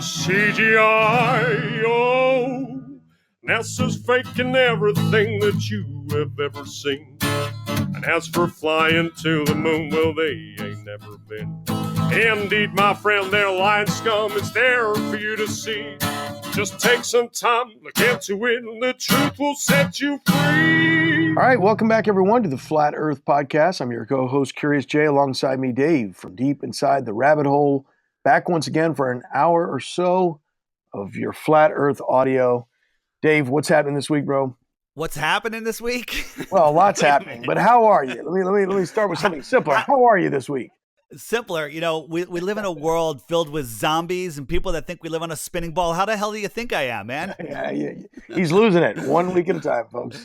CGI. Oh, NASA's faking everything that you have ever seen. And as for flying to the moon, well, they ain't never been. Indeed, my friend, their lying scum is there for you to see. Just take some time, look into it, and the truth will set you free. All right, welcome back, everyone, to the Flat Earth Podcast. I'm your co-host, Curious Jay, alongside me, Dave, from deep inside the rabbit hole. Back once again for an hour or so of your Flat Earth audio. Dave, what's happening this week, bro? What's happening this week? Well, lots happening, but how are you? Let me start with something simpler. How are you this week? Simpler. You know, we live in a world filled with zombies and people that think we live on a spinning ball. How the hell do you think I am, man? Yeah, he's losing it 1 week at a time, folks.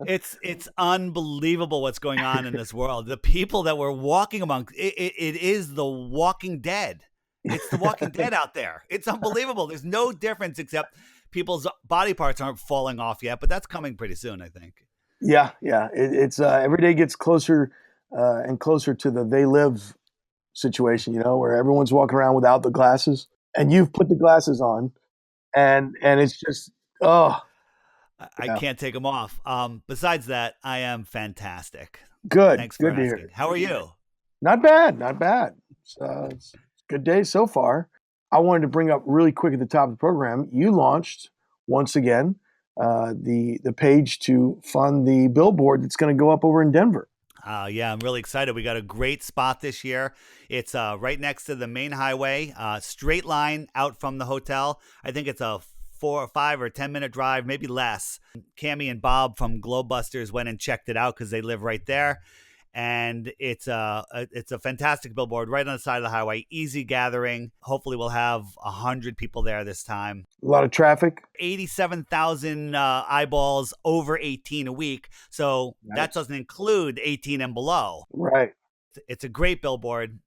It's unbelievable what's going on in this world. The people that we're walking among, it is the Walking Dead. It's the Walking Dead out there. It's unbelievable. There's no difference except people's body parts aren't falling off yet, but that's coming pretty soon, I think. Yeah. It's every day gets closer and closer to the they live situation, you know, where everyone's walking around without the glasses, and you've put the glasses on, and it's just I can't take them off. Besides that, I am fantastic. Good. Thanks for asking. Hear. How are you? Not bad. It's a good day so far. I wanted to bring up really quick at the top of the program. You launched once again the page to fund the billboard that's going to go up over in Denver. Yeah, I'm really excited. We got a great spot this year. It's right next to the main highway, straight line out from the hotel. I think it's a 4 or 5 or 10 minute drive, maybe less. Cammie and Bob from Globebusters went and checked it out because they live right there. And it's a fantastic billboard right on the side of the highway. Easy gathering. Hopefully we'll have 100 people there this time. A lot of traffic. 87,000 eyeballs over 18 a week. So That doesn't include 18 and below. Right. It's a great billboard,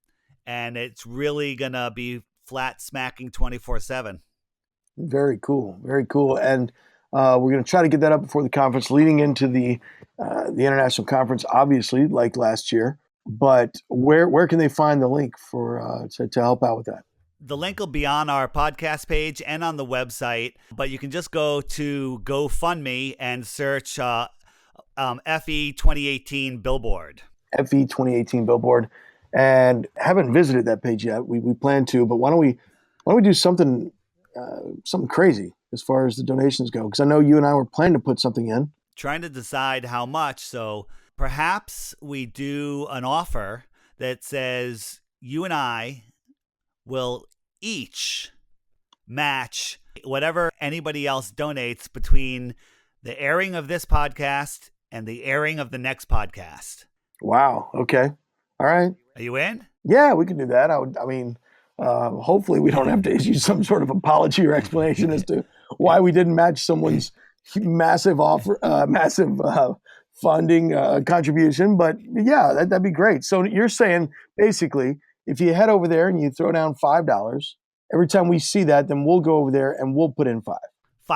and it's really going to be flat smacking 24/7. Very cool. Very cool. And we're going to try to get that up before the conference, leading into the international conference, obviously, like last year. But where can they find the link for to help out with that? The link will be on our podcast page and on the website, but you can just go to GoFundMe and search FE 2018 Billboard. FE 2018 Billboard, and haven't visited that page yet. We plan to, but why don't we do something crazy as far as the donations go? Because I know you and I were planning to put something in. Trying to decide how much. So perhaps we do an offer that says you and I will each match whatever anybody else donates between the airing of this podcast and the airing of the next podcast. Wow. Okay. All right. Are you in? Yeah, we can do that. Hopefully we don't have to issue some sort of apology or explanation as to why we didn't match someone's massive offer, funding contribution. But yeah, that'd be great. So you're saying basically, if you head over there and you throw down $5, every time we see that, then we'll go over there and we'll put in 5.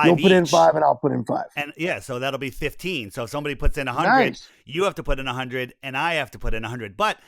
You'll put in 5 and I'll put in 5. And yeah, so that'll be 15. So if somebody puts in 100, nice. You have to put in 100 and I have to put in 100. But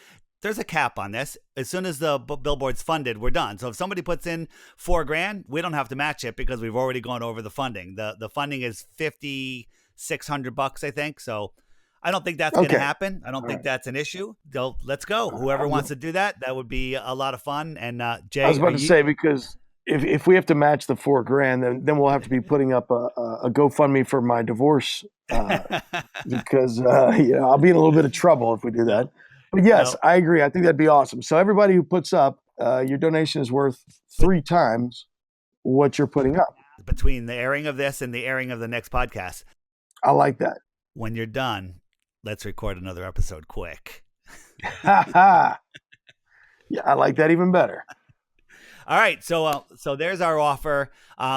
there's a cap on this. As soon as the billboard's funded, we're done. So if somebody puts in $4,000, we don't have to match it because we've already gone over the funding. The funding is $5,600, I think. So I don't think that's going to happen. I don't think that's an issue. So let's go. Whoever wants to do that would be a lot of fun. And Jay, I was about to say, because if we have to match the $4,000, then we'll have to be putting up a GoFundMe for my divorce because I'll be in a little bit of trouble if we do that. But yes, I agree. I think that'd be awesome. So everybody who puts up, your donation is worth 3 times what you're putting up. Between the airing of this and the airing of the next podcast. I like that. When you're done, let's record another episode quick. Yeah, I like that even better. All right, so there's our offer.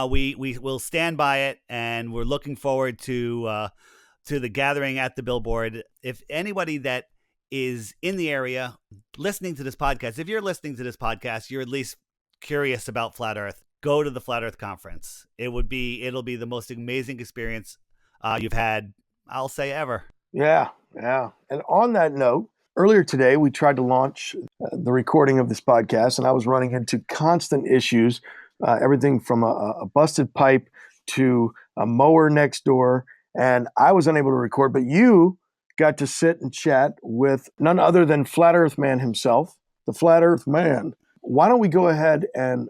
We will stand by it, and we're looking forward to the gathering at the billboard. If anybody that is in the area listening to this podcast, if you're listening to this podcast, you're at least curious about Flat Earth, go to the Flat Earth Conference. It'll be the most amazing experience you've had, I'll say, ever. Yeah. And on that note, earlier today, we tried to launch the recording of this podcast, and I was running into constant issues everything from a busted pipe to a mower next door. And I was unable to record, but you got to sit and chat with none other than Flat Earth Man himself, the Flat Earth Man. Why don't we go ahead and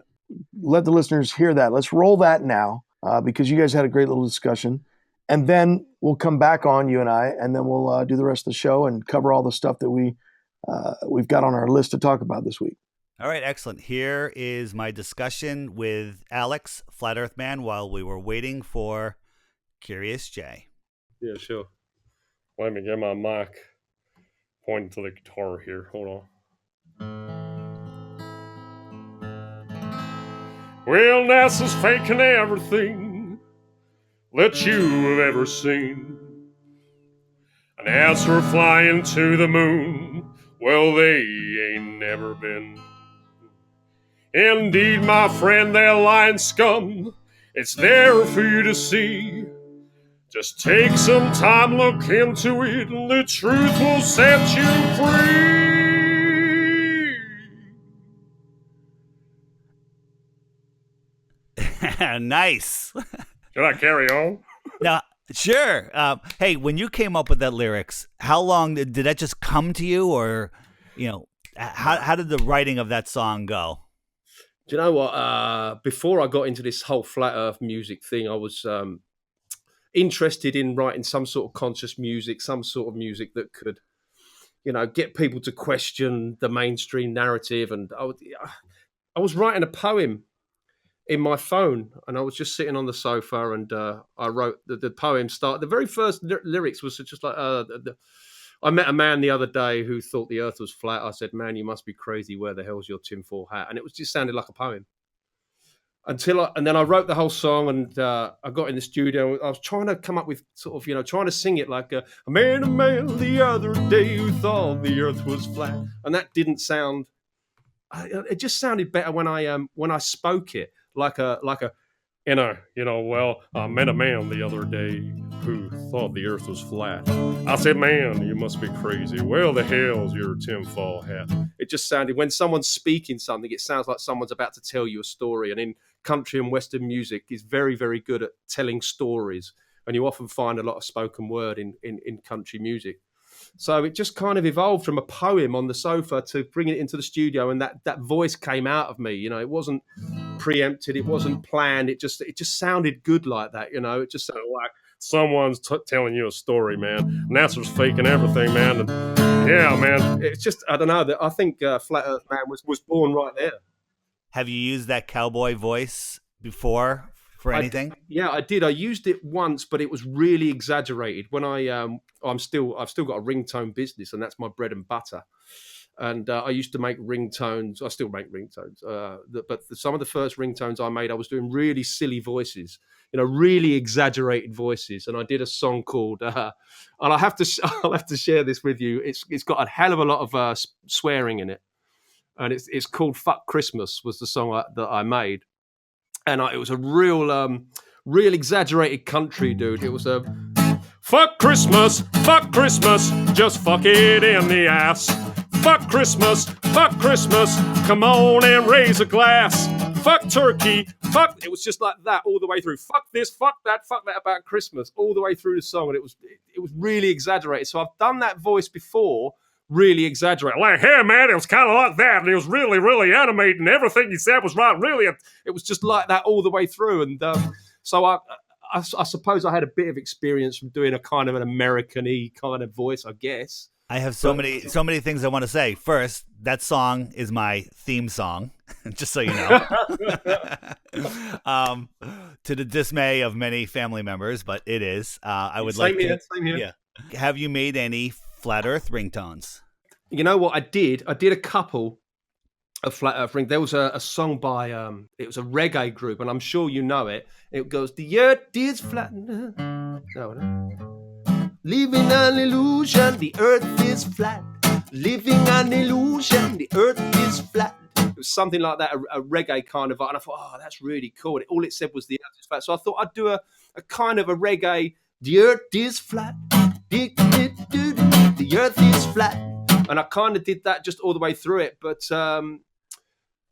let the listeners hear that? Let's roll that now, because you guys had a great little discussion. And then we'll come back on, you and I, and then we'll do the rest of the show and cover all the stuff that we've got on our list to talk about this week. All right, excellent. Here is my discussion with Alex, Flat Earth Man, while we were waiting for Curious Jay. Yeah, sure. Let me get my mic pointing to the guitar here. Hold on. Well, NASA's faking everything that you have ever seen. And as for flying to the moon, well, they ain't never been. Indeed, my friend, they're lying scum. It's there for you to see. Just take some time, look into it, and the truth will set you free. Nice. Should I carry on? Now, sure. Hey, when you came up with that lyrics, how long did that just come to you, or how did the writing of that song go? Do you know what? Before I got into this whole flat Earth music thing, I was interested in writing some sort of conscious music, some sort of music that could, get people to question the mainstream narrative. And I was writing a poem in my phone, and I was just sitting on the sofa, and I wrote the poem. The very first lyrics was just like, I met a man the other day who thought the earth was flat. I said, man, you must be crazy. Where the hell's your tinfoil hat? And it was just sounded like a poem. And then I wrote the whole song, and I got in the studio. I was trying to come up with sort of, trying to sing it like I met a man the other day who thought the earth was flat. And that didn't sound, it just sounded better when I spoke it like a, well, I met a man the other day who thought the earth was flat. I said, man, you must be crazy. Well, the hell's your tinfoil hat? It just sounded, when someone's speaking something, it sounds like someone's about to tell you a story. And in country and Western music is very, very good at telling stories. And you often find a lot of spoken word in country music. So it just kind of evolved from a poem on the sofa to bringing it into the studio. And that voice came out of me. It wasn't preempted. It wasn't planned. It just sounded good like that. It just sounded like someone's telling you a story, man. NASA's faking everything, man. And yeah, man. It's just, I don't know. I think Flat Earth Man was born right there. Have you used that cowboy voice before for anything? I did. I used it once, but it was really exaggerated. When I've still got a ringtone business, and that's my bread and butter. And I used to make ringtones. I still make ringtones. But some of the first ringtones I made, I was doing really silly voices, really exaggerated voices. And I did a song called, and I'll have to share this with you. It's got a hell of a lot of swearing in it. And it's called "Fuck Christmas" was the song that I made, and it was a real exaggerated country, dude. It was a fuck Christmas, just fuck it in the ass. Fuck Christmas, come on and raise a glass. Fuck turkey, fuck. It was just like that all the way through. Fuck this, fuck that about Christmas, all the way through the song, and it was really exaggerated. So I've done that voice before. Really exaggerate. Like, hey, man, it was kind of like that. And it was really, really animated. And everything you said was right. Really. It was just like that all the way through. And so I suppose I had a bit of experience from doing a kind of an American-y kind of voice, I guess. I have so many things I want to say. First, that song is my theme song, just so you know. To the dismay of many family members, but it is. I would like to. Same here. Yeah. Have you made any Flat Earth ringtones? You know what I did? I did a couple of Flat Earth ring. There was a song by it was a reggae group, and I'm sure you know it. It goes, "The earth is flat." No. Living an illusion, the earth is flat. Living an illusion, the earth is flat. It was something like that, a reggae kind of, and I thought, oh, that's really cool. And all it said was the earth is flat. So I thought I'd do a kind of a reggae, the earth is flat. The earth is flat. And I kind of did that just all the way through it. But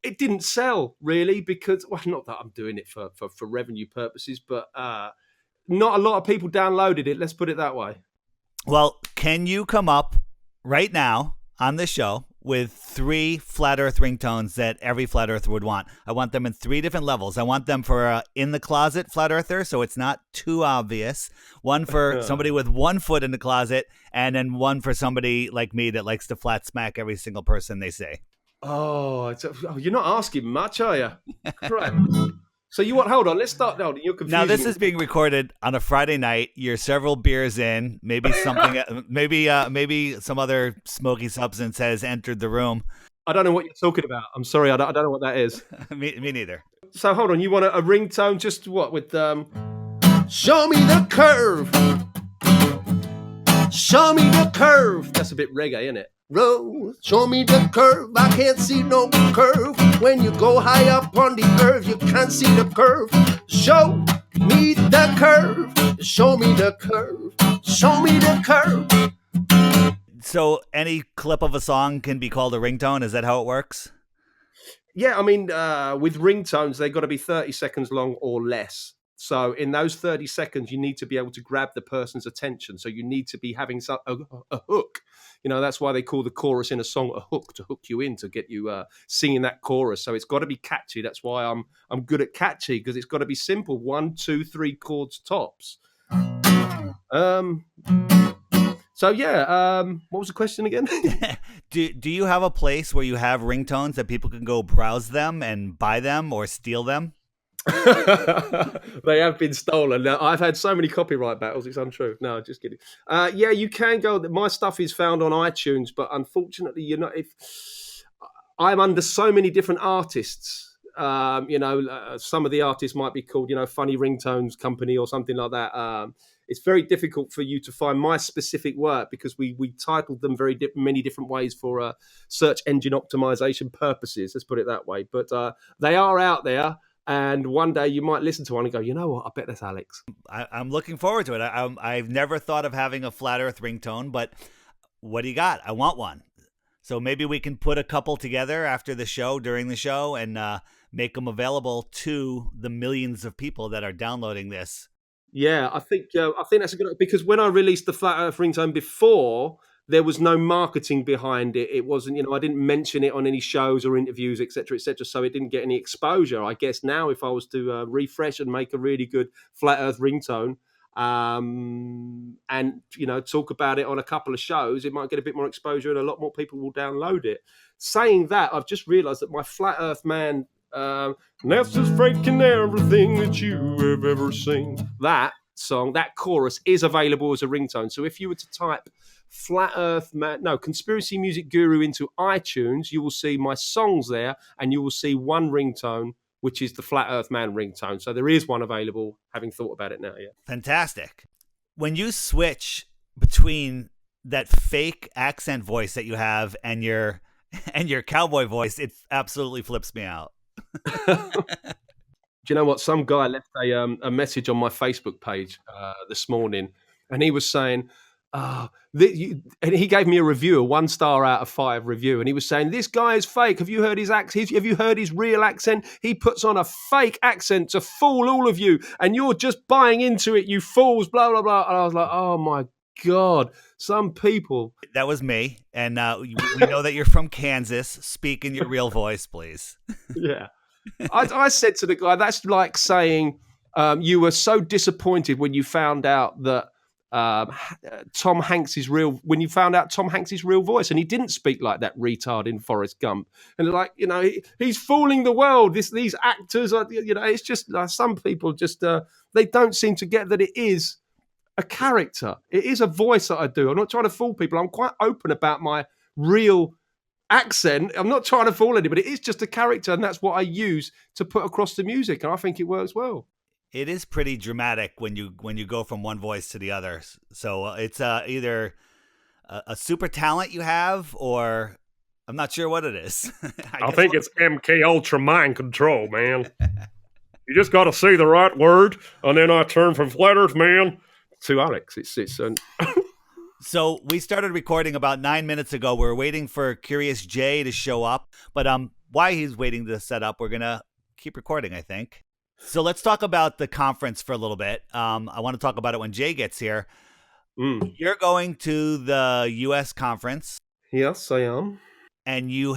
it didn't sell really because, well, not that I'm doing it for revenue purposes, but not a lot of people downloaded it. Let's put it that way. Well, can you come up right now on the show with 3 flat earth ringtones that every flat earther would want? I want them in 3 different levels. I want them for in the closet flat earther, so it's not too obvious. One for somebody with 1 foot in the closet, and then one for somebody like me that likes to flat smack every single person they say. Oh, you're not asking much, are you? Right. So you want? Hold on. Let's start. No, you're confusing. Now this is being recorded on a Friday night. You're several beers in. Maybe something. maybe some other smoky substance has entered the room. I don't know what you're talking about. I'm sorry. I don't know what that is. me neither. So hold on. You want a ringtone? Just what with Show me the curve. Show me the curve. That's a bit reggae, isn't it? Roll, show me the curve. I can't see no curve. When you go high up on the earth, you can't see the curve. Show me the curve. Show me the curve. Show me the curve. So any clip of a song can be called a ringtone? Is that how it works? Yeah, I mean, with ringtones, they've got to be 30 seconds long or less. So in those 30 seconds, you need to be able to grab the person's attention. So you need to be having a hook. You know, that's why they call the chorus in a song a hook, to hook you in, to get you singing that chorus. So it's got to be catchy. That's why I'm good at catchy, because it's got to be simple. 1, 2, 3 chords tops. So yeah, what was the question again? Do you have a place where you have ringtones that people can go browse them and buy them or steal them? They have been stolen. Now, I've had so many copyright battles, it's untrue. No, just kidding. Yeah, you can go. My stuff is found on iTunes, but unfortunately, you're not. If I'm under so many different artists, some of the artists might be called, Funny Ringtones Company or something like that. It's very difficult for you to find my specific work because we titled them many different ways for search engine optimization purposes. Let's put it that way. But they are out there. And one day you might listen to one and go, you know what? I bet that's Alex. I'm looking forward to it. I've never thought of having a flat earth ringtone, but what do you got? I want one. So maybe we can put a couple together after the show, during the show, and make them available to the millions of people that are downloading this. Yeah, I think that's a good, because when I released the flat earth ringtone before, there was no marketing behind it. It wasn't, I didn't mention it on any shows or interviews, etc., etc. So it didn't get any exposure. I guess now, if I was to refresh and make a really good flat earth ringtone, and talk about it on a couple of shows, it might get a bit more exposure and a lot more people will download it. Saying that, I've just realised that my Flat Earth Man, NASA's faking everything that you have ever seen, that song, that chorus is available as a ringtone. So if you were to type Flat Earth Man, Conspiracy Music Guru into iTunes, you will see my songs there, and you will see one ringtone, which is the Flat Earth Man ringtone. So there is one available, having thought about it now. Yeah. Fantastic. When you switch between that fake accent voice that you have and your cowboy voice, it absolutely flips me out. Do you know what? Some guy left a message on my Facebook page this morning, and he was saying, and he gave me a review, a 1-star out of 5 review, and he was saying, this guy is fake. Have you heard his accent? Have you heard his real accent? He puts on a fake accent to fool all of you, and you're just buying into it, you fools, blah, blah, blah. And I was like, oh my God, some people. That was me, and we know that you're from Kansas. Speak in your real voice, please. Yeah. I said to the guy, that's like saying you were so disappointed when you found out that Tom Hanks's real voice, and he didn't speak like that retard in Forrest Gump, and like, he's fooling the world. These actors are, it's just some people just they don't seem to get that it is a character. It is a voice that I do. I'm not trying to fool people. I'm quite open about my real accent. I'm not trying to fool anybody. It is just a character, and that's what I use to put across the music, and I think it works well. It is pretty dramatic when you go from one voice to the other. So it's either a super talent you have, or I'm not sure what it is. I think it's MK Ultra mind control, man. You just got to say the right word, and then I turn from Flat Earth Man to Alex. It's So we started recording about 9 minutes ago. We're waiting for Curious Jay to show up, but why he's waiting to set up, we're going to keep recording, I think. So let's talk about the conference for a little bit. I want to talk about it when Jay gets here. You're going to the U.S. conference. Yes, I am. And you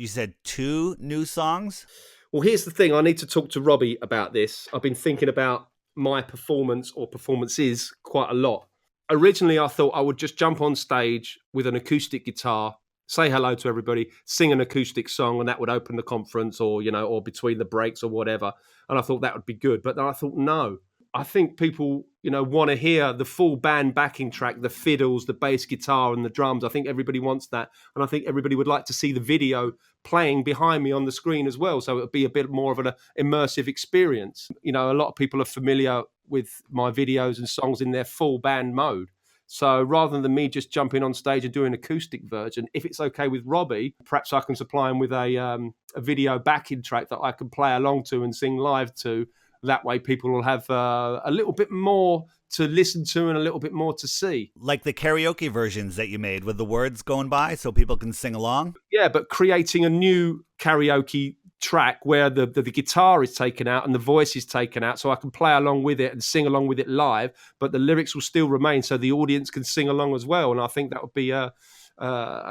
said 2 new songs? Well, here's the thing. I need to talk to Robbie about this. I've been thinking about my performance or performances quite a lot. Originally, I thought I would just jump on stage with an acoustic guitar, say hello to everybody, sing an acoustic song, and that would open the conference, or between the breaks or whatever. And I thought that would be good. But then I thought, no, I think people, want to hear the full band backing track, the fiddles, the bass guitar, and the drums. I think everybody wants that. And I think everybody would like to see the video playing behind me on the screen as well. So it would be a bit more of an immersive experience. A lot of people are familiar with my videos and songs in their full band mode. So rather than me just jumping on stage and doing an acoustic version, if it's okay with Robbie, perhaps I can supply him with a video backing track that I can play along to and sing live to. That way people will have a little bit more to listen to and a little bit more to see. Like the karaoke versions that you made with the words going by so people can sing along? Yeah, but creating a new karaoke track where the guitar is taken out and the voice is taken out, so I can play along with it and sing along with it live, but the lyrics will still remain so the audience can sing along as well. And I think that would be a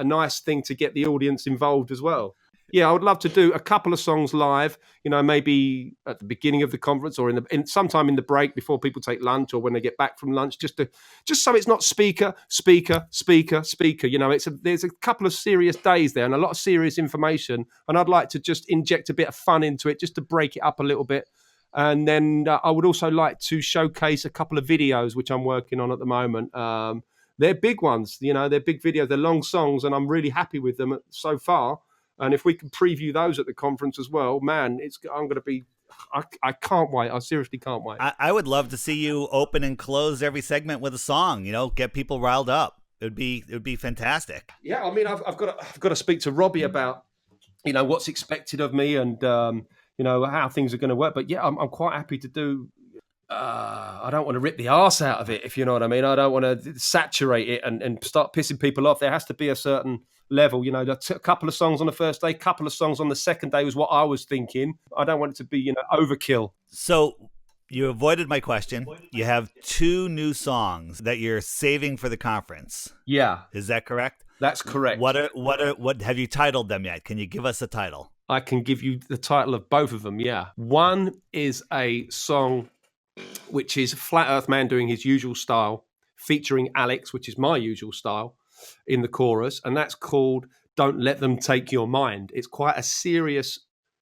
nice thing to get the audience involved as well. Yeah, I would love to do a couple of songs live, maybe at the beginning of the conference or in sometime in the break before people take lunch or when they get back from lunch, just so it's not speaker. There's a couple of serious days there and a lot of serious information, and I'd like to just inject a bit of fun into it just to break it up a little bit. And then I would also like to showcase a couple of videos which I'm working on at the moment. They're big ones, they're big videos, they're long songs, and I'm really happy with them so far. And if we can preview those at the conference as well, man, I can't wait. I seriously can't wait. I would love to see you open and close every segment with a song, get people riled up. It would be fantastic. Yeah, I mean, I've got to speak to Robbie about, what's expected of me and, how things are going to work. But yeah, I'm quite happy to do. I don't want to rip the arse out of it, if you know what I mean. I don't want to saturate it and start pissing people off. There has to be a certain level, a couple of songs on the first day, couple of songs on the second day was what I was thinking. I don't want it to be, overkill. So you avoided my question. You have 2 new songs that you're saving for the conference. Yeah. Is that correct? That's correct. What have you titled them yet? Can you give us a title? I can give you the title of both of them, yeah. One is a song which is Flat Earth Man doing his usual style, featuring Alex, which is my usual style, in the chorus, and that's called Don't Let Them Take Your Mind. It's quite a serious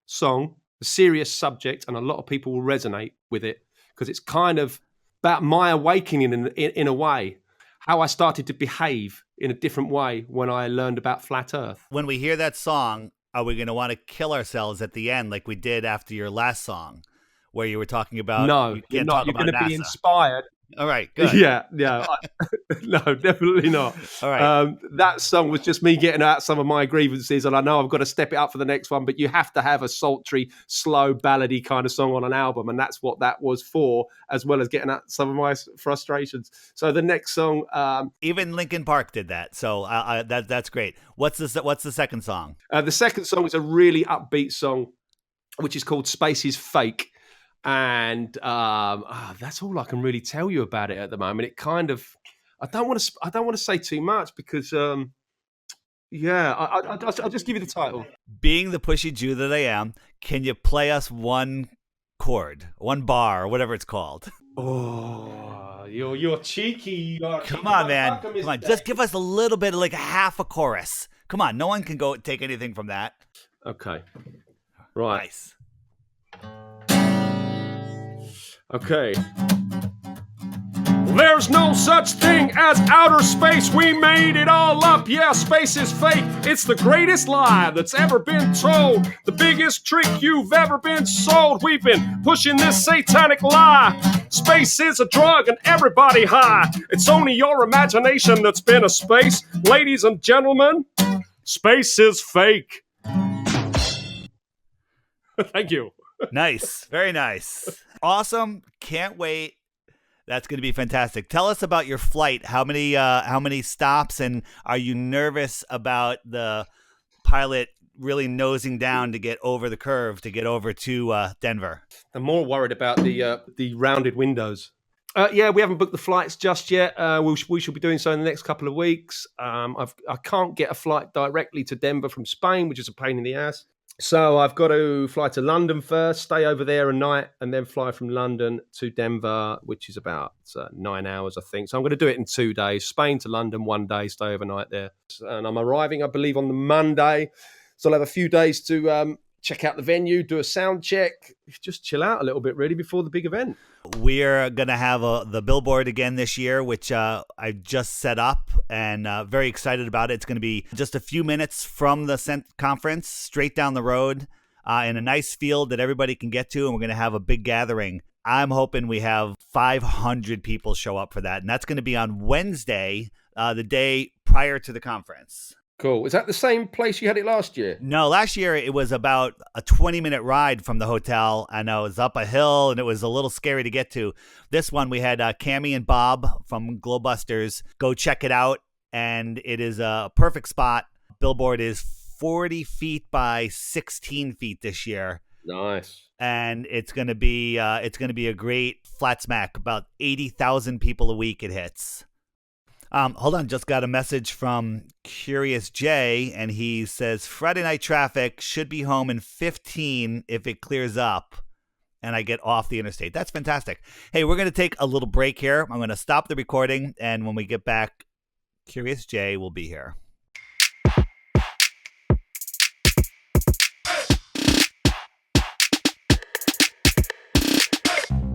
song, a serious subject, and a lot of people will resonate with it because it's kind of about my awakening in a way, how I started to behave in a different way when I learned about Flat Earth. When we hear that song, are we going to want to kill ourselves at the end like we did after your last song where you were talking about... No, you're not. You're going to be inspired. All right, good. Yeah. No, definitely not. All right. That song was just me getting out some of my grievances, and I know I've got to step it up for the next one, but you have to have a sultry, slow, ballady kind of song on an album, and that's what that was for, as well as getting out some of my frustrations. So the next song... Even Linkin Park did that, so that's great. What's the second song? The second song is a really upbeat song, which is called Space is Fake. And that's all I can really tell you about it at the moment. It kind of, I don't want to say too much because, I'll just give you the title. Being the pushy Jew that I am, can you play us one chord, one bar, or whatever it's called? Oh, you're cheeky. Come on, man. Come on, just give us a little bit, like a half a chorus. Come on, no one can go take anything from that. Okay, right. Nice. Okay. There's no such thing as outer space. We made it all up. Yeah, space is fake. It's the greatest lie that's ever been told. The biggest trick you've ever been sold. We've been pushing this satanic lie. Space is a drug and everybody high. It's only your imagination that's been a space. Ladies and gentlemen, space is fake. Thank you. Nice. Very nice. Awesome. Can't wait. That's going to be fantastic. Tell us about your flight. How many stops, and are you nervous about the pilot really nosing down to get over the curve to get over to Denver? I'm more worried about the rounded windows. Yeah, we haven't booked the flights just yet. We shall be doing so in the next couple of weeks. I can't get a flight directly to Denver from Spain, which is a pain in the ass. So I've got to fly to London first, stay over there a night, and then fly from London to Denver, which is about 9 hours, I think. So I'm going to do it in 2 days. Spain to London, 1 day, stay overnight there. And I'm arriving, I believe, on the Monday. So I'll have a few days to check out the venue, do a sound check, just chill out a little bit, really, before the big event. We're going to have the Billboard again this year, which I just set up and very excited about it. It's going to be just a few minutes from the conference, straight down the road in a nice field that everybody can get to, and we're going to have a big gathering. I'm hoping we have 500 people show up for that, and that's going to be on Wednesday, the day prior to the conference. Cool. Is that the same place you had it last year? No, last year it was about a 20-minute ride from the hotel, and it was up a hill, and it was a little scary to get to. This one, we had Cammie and Bob from Glowbusters go check it out, and it is a perfect spot. Billboard is 40 feet by 16 feet this year. Nice. And it's going to be a great flat smack. About 80,000 people a week it hits. Hold on, just got a message from Curious Jay, and he says, Friday night traffic, should be home in 15 if it clears up and I get off the interstate. That's fantastic. Hey, we're going to take a little break here. I'm going to stop the recording, and when we get back, Curious Jay will be here.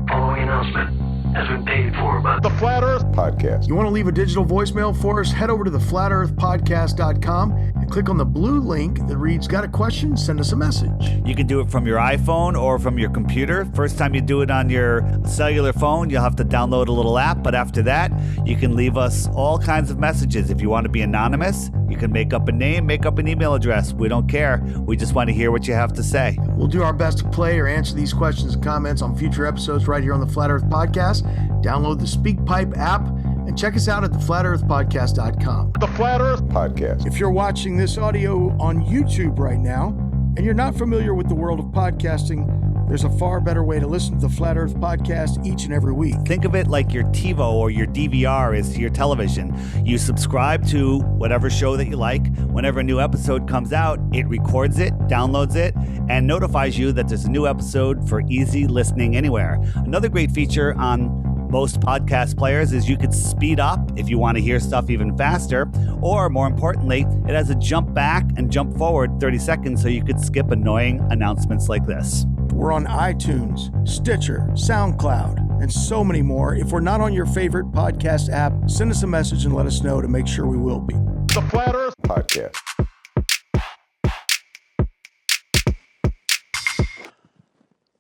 Following announcement has been paid for by The Flat Earth Podcast. You want to leave a digital voicemail for us? Head over to theflatearthpodcast.com and click on the blue link that reads, got a question? Send us a message. You can do it from your iPhone or from your computer. First time you do it on your cellular phone, you'll have to download a little app. But after that, you can leave us all kinds of messages. If you want to be anonymous, you can make up a name, make up an email address. We don't care. We just want to hear what you have to say. We'll do our best to play or answer these questions and comments on future episodes right here on the Flat Earth Podcast. Download the SpeakPipe app and check us out at theflatearthpodcast.com. The Flat Earth Podcast. If you're watching this audio on YouTube right now and you're not familiar with the world of podcasting, there's a far better way to listen to the Flat Earth Podcast each and every week. Think of it like your TiVo or your DVR is to your television. You subscribe to whatever show that you like. Whenever a new episode comes out, it records it, downloads it, and notifies you that there's a new episode for easy listening anywhere. Another great feature on most podcast players is you could speed up if you want to hear stuff even faster, or more importantly, it has a jump back and jump forward 30 seconds so you could skip annoying announcements like this. We're on iTunes, Stitcher, SoundCloud, and so many more. If we're not on your favorite podcast app, send us a message and let us know to make sure we will be. The Flat Earth Podcast.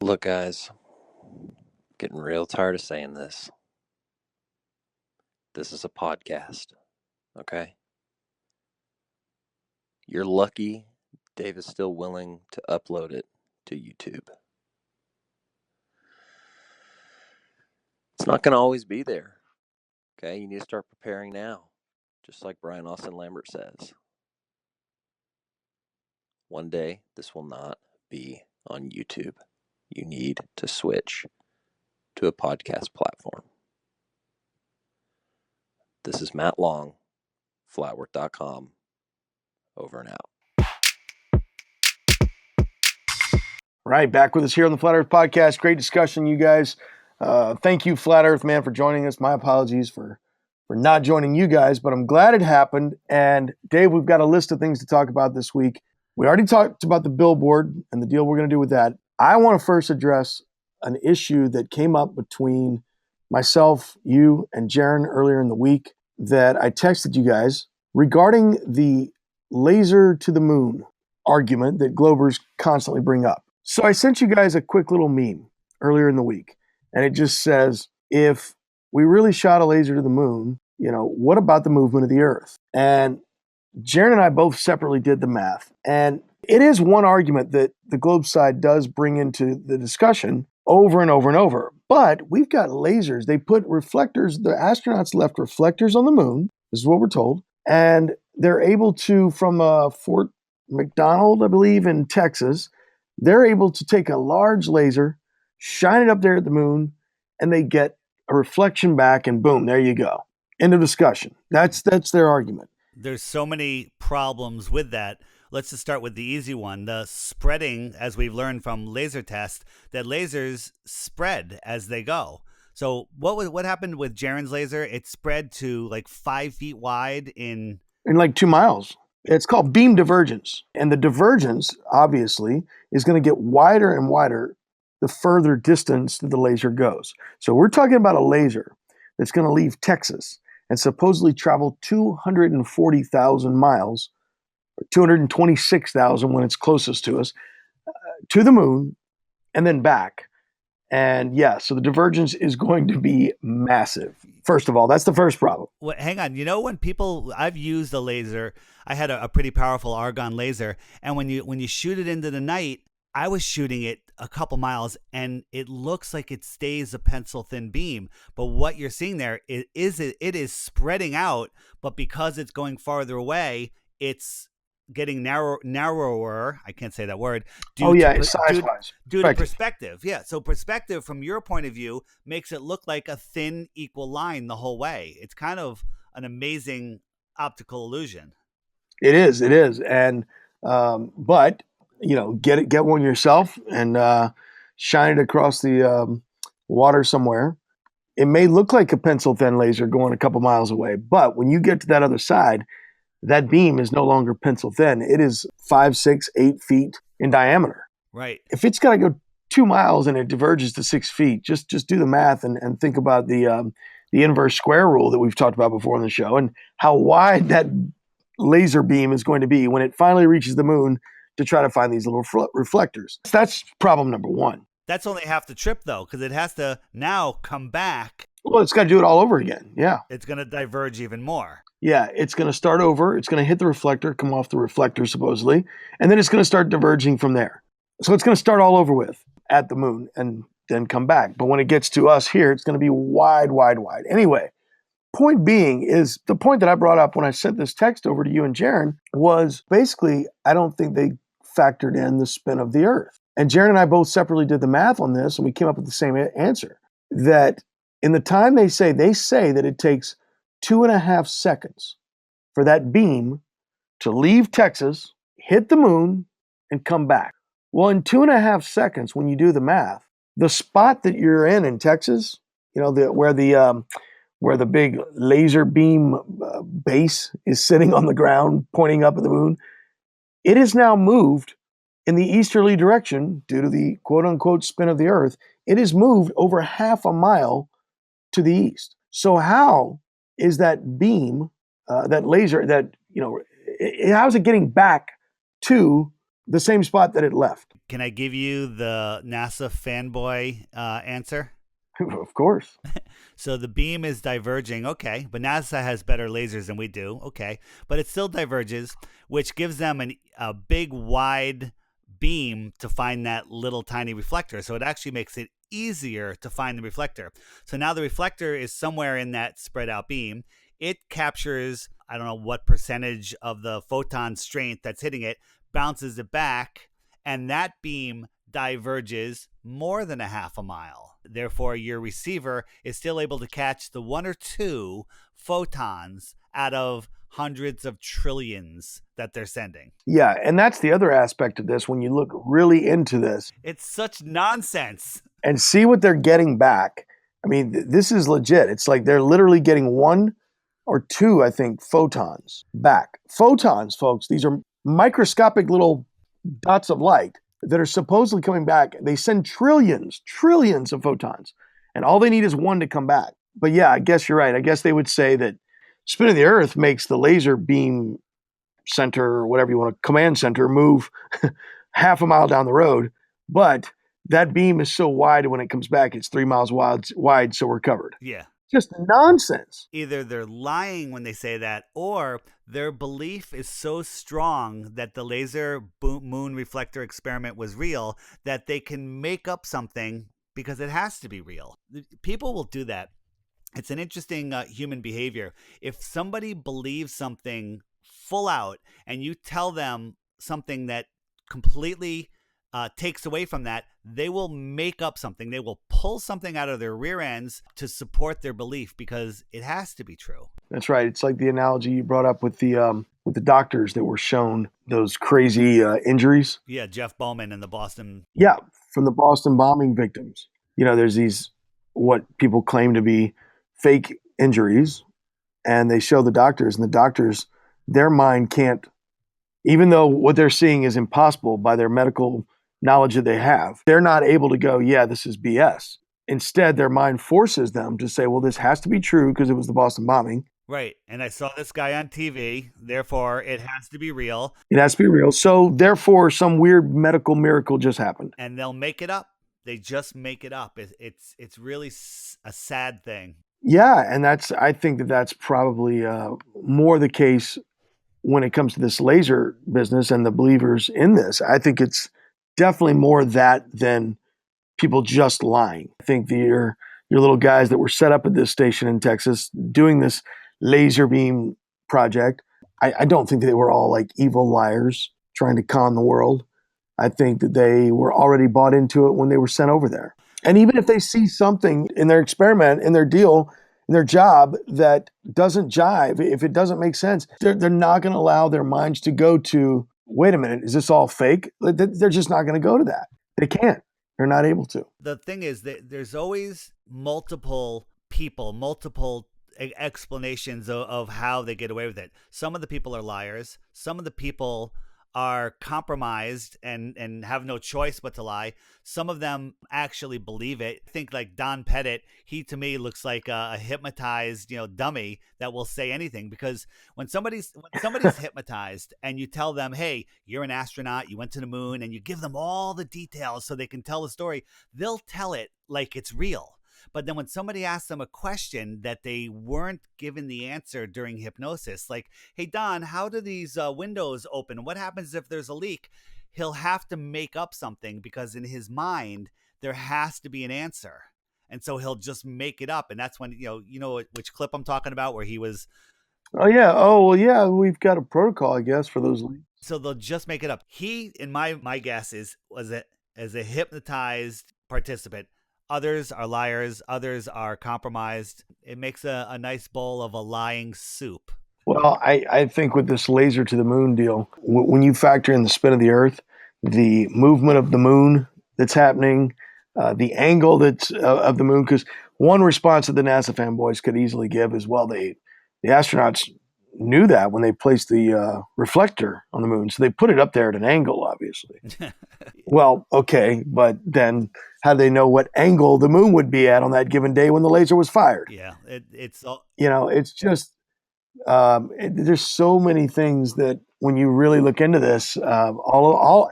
Look, guys, getting real tired of saying this. This is a podcast, okay? You're lucky Dave is still willing to upload it to YouTube. It's not going to always be there, okay? You need to start preparing now, just like Brian Austin Lambert says. One day, this will not be on YouTube. You need to switch to a podcast platform. This is Matt Long, flatwork.com, over and out. Right, back with us here on the Flat Earth Podcast. Great discussion, you guys. Thank you, Flat Earth Man, for joining us. My apologies for not joining you guys, but I'm glad it happened. And Dave, we've got a list of things to talk about this week. We already talked about the Billboard and the deal we're going to do with that. I want to first address an issue that came up between myself, you, and Jaron earlier in the week that I texted you guys regarding the laser to the moon argument that Globers constantly bring up. So I sent you guys a quick little meme earlier in the week, and it just says, if we really shot a laser to the moon, what about the movement of the Earth? And Jaron and I both separately did the math, and it is one argument that the Globe side does bring into the discussion over and over and over. But we've got lasers. They put reflectors. The astronauts left reflectors on the moon. This is what we're told. And they're able to, from McDonald, I believe, in Texas, they're able to take a large laser, shine it up there at the moon, and they get a reflection back, and boom, there you go. End of discussion. That's their argument. There's so many problems with that. Let's just start with the easy one. The spreading, as we've learned from laser tests, that lasers spread as they go. So what happened with Jaren's laser? It spread to like 5 feet wide in like 2 miles. It's called beam divergence. And the divergence, obviously, is going to get wider and wider the further distance that the laser goes. So we're talking about a laser that's going to leave Texas and supposedly travel 240,000 miles, or 226,000 when it's closest to us, to the moon and then back. And yeah, so the divergence is going to be massive. First of all, that's the first problem. Well, hang on. When I've used a laser, I had a pretty powerful argon laser, and when you shoot it into the night, I was shooting it a couple miles, and it looks like it stays a pencil thin beam. But what you're seeing there it is spreading out, but because it's going farther away, it's getting narrower. I can't say that word. Size-wise. Due to perspective. Yeah. So perspective from your point of view makes it look like a thin, equal line the whole way. It's kind of an amazing optical illusion. It is. And, but, get one yourself and shine it across the water somewhere. It may look like a pencil thin laser going a couple miles away, but when you get to that other side, that beam is no longer pencil thin. It is 5, 6, 8 feet in diameter. Right. If it's got to go 2 miles and it diverges to 6 feet, just do the math and think about the inverse square rule that we've talked about before on the show and how wide that laser beam is going to be when it finally reaches the moon to try to find these little reflectors. That's problem number one. That's only half the trip, though, because it has to now come back. Well, it's got to do it all over again. Yeah. It's going to diverge even more. Yeah, it's going to start over. It's going to hit the reflector, come off the reflector supposedly, and then it's going to start diverging from there. So it's going to start all over with at the moon and then come back. But when it gets to us here, it's going to be wide, wide, wide. Anyway, point being is the point that I brought up when I sent this text over to you and Jaren was basically I don't think they factored in the spin of the Earth. And Jaren and I both separately did the math on this, and we came up with the same answer, that in the time they say that it takes 2.5 seconds for that beam to leave Texas, hit the moon, and come back. Well, in 2.5 seconds, when you do the math, the spot that you're in Texas, where the big laser beam base is sitting on the ground, pointing up at the moon, it is now moved in the easterly direction due to the quote-unquote spin of the Earth. It is moved over half a mile to the east. So how is that beam, that laser, how's it getting back to the same spot that it left? Can I give you the NASA fanboy answer? Of course. So the beam is diverging, okay, but NASA has better lasers than we do, okay, but it still diverges, which gives them a big, wide beam to find that little tiny reflector. So it actually makes it easier to find the reflector. So now the reflector is somewhere in that spread out beam. It captures, I don't know what percentage of the photon strength that's hitting it, bounces it back, and that beam diverges more than a half a mile. Therefore, your receiver is still able to catch the 1 or 2 photons out of hundreds of trillions that they're sending. Yeah, and that's the other aspect of this when you look really into this. It's such nonsense. And see what they're getting back. I mean, this is legit. It's like they're literally getting 1 or 2, I think, photons back. Photons, folks, these are microscopic little dots of light that are supposedly coming back. They send trillions of photons, and all they need is 1 to come back. But yeah, I guess you're right. I guess they would say that spin of the Earth makes the laser beam center, or whatever you want to, command center, move half a mile down the road. But that beam is so wide when it comes back, it's 3 miles wide, so we're covered. Yeah. Just nonsense. Either they're lying when they say that, or their belief is so strong that the laser moon reflector experiment was real that they can make up something because it has to be real. People will do that. It's an interesting human behavior. If somebody believes something full out and you tell them something that completely takes away from that, they will make up something. They will pull something out of their rear ends to support their belief because it has to be true. That's right. It's like the analogy you brought up with the doctors that were shown those crazy injuries. Yeah, Jeff Bowman and the Boston. Yeah, from the Boston bombing victims. There's these what people claim to be fake injuries, and they show the doctors, and the doctors, their mind can't, even though what they're seeing is impossible by their medical knowledge that they have, they're not able to go, yeah, this is BS. Instead, their mind forces them to say, well, this has to be true because it was the Boston bombing. Right. And I saw this guy on TV, therefore it has to be real. It has to be real. So therefore, some weird medical miracle just happened. And they'll make it up. They just make it up. It's really a sad thing. Yeah, and I think that's probably more the case when it comes to this laser business and the believers in this. I think it's definitely more that than people just lying. I think your little guys that were set up at this station in Texas doing this laser beam project, I don't think they were all like evil liars trying to con the world. I think that they were already bought into it when they were sent over there. And even if they see something in their experiment, in their deal, in their job that doesn't jive, if it doesn't make sense, they're not going to allow their minds to go to, wait a minute, is this all fake? They're just not going to go to that. They can't. They're not able to. The thing is that there's always multiple people, multiple explanations of how they get away with it. Some of the people are liars. Some of the people are compromised and have no choice but to lie. Some of them actually believe it. I think like Don Pettit, he to me looks like a hypnotized, dummy that will say anything, because when somebody's hypnotized and you tell them, hey, you're an astronaut, you went to the moon, and you give them all the details so they can tell the story, they'll tell it like it's real. But then when somebody asks them a question that they weren't given the answer during hypnosis, like, hey, Don, how do these windows open? What happens if there's a leak? He'll have to make up something because in his mind, there has to be an answer. And so he'll just make it up. And that's when, which clip I'm talking about where he was. Oh, yeah. Oh, well, yeah, we've got a protocol, I guess, for those leaks. So they'll just make it up. He, in my guess, was as a hypnotized participant. Others are liars. Others are compromised. It makes a nice bowl of a lying soup. Well, I think with this laser to the moon deal, when you factor in the spin of the Earth, the movement of the moon that's happening, the angle that's of the moon, because one response that the NASA fanboys could easily give is, well, the astronauts knew that when they placed the reflector on the moon, so they put it up there at an angle, obviously. Well, okay, but then how do they know what angle the moon would be at on that given day when the laser was fired? Yeah, it's all. It's just there's so many things that when you really look into this,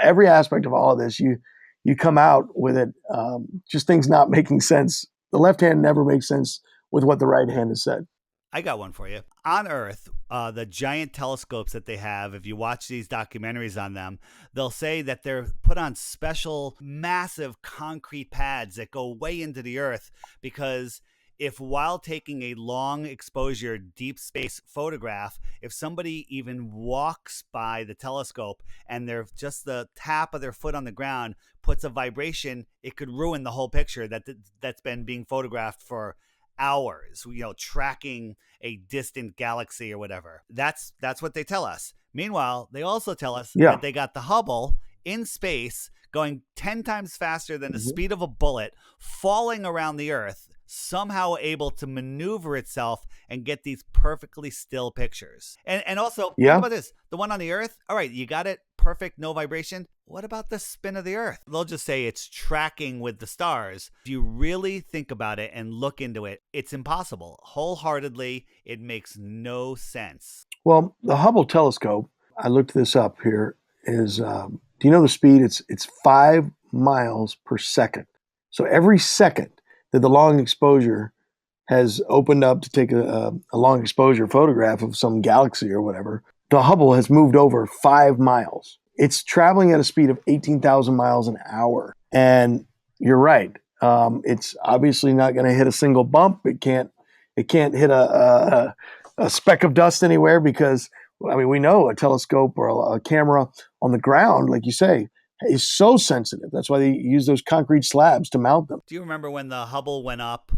every aspect of all of this, you come out with it, just things not making sense. The left hand never makes sense with what the right hand has said. I got one for you. On Earth, the giant telescopes that they have, if you watch these documentaries on them, they'll say that they're put on special, massive concrete pads that go way into the Earth, because if while taking a long exposure deep space photograph, if somebody even walks by the telescope and they're just the tap of their foot on the ground puts a vibration, it could ruin the whole picture that's been being photographed for hours, tracking a distant galaxy or whatever. That's what they tell us. Meanwhile, they also tell us that they got the Hubble in space going 10 times faster than the speed of a bullet, falling around the Earth, somehow able to maneuver itself and get these perfectly still pictures. And also, think about this. The one on the Earth, all right, you got it, perfect, no vibration. What about the spin of the Earth? They'll just say it's tracking with the stars. If you really think about it and look into it, it's impossible. Wholeheartedly, it makes no sense. Well, the Hubble telescope, I looked this up here, is, do you know the speed? It's 5 miles per second. So every second that the long exposure has opened up to take a long exposure photograph of some galaxy or whatever, the Hubble has moved over 5 miles. It's traveling at a speed of 18,000 miles an hour. And you're right. It's obviously not going to hit a single bump. It can't hit a speck of dust anywhere, because I mean, we know a telescope or a camera on the ground, like you say, is so sensitive. That's why they use those concrete slabs to mount them. Do you remember when the Hubble went up?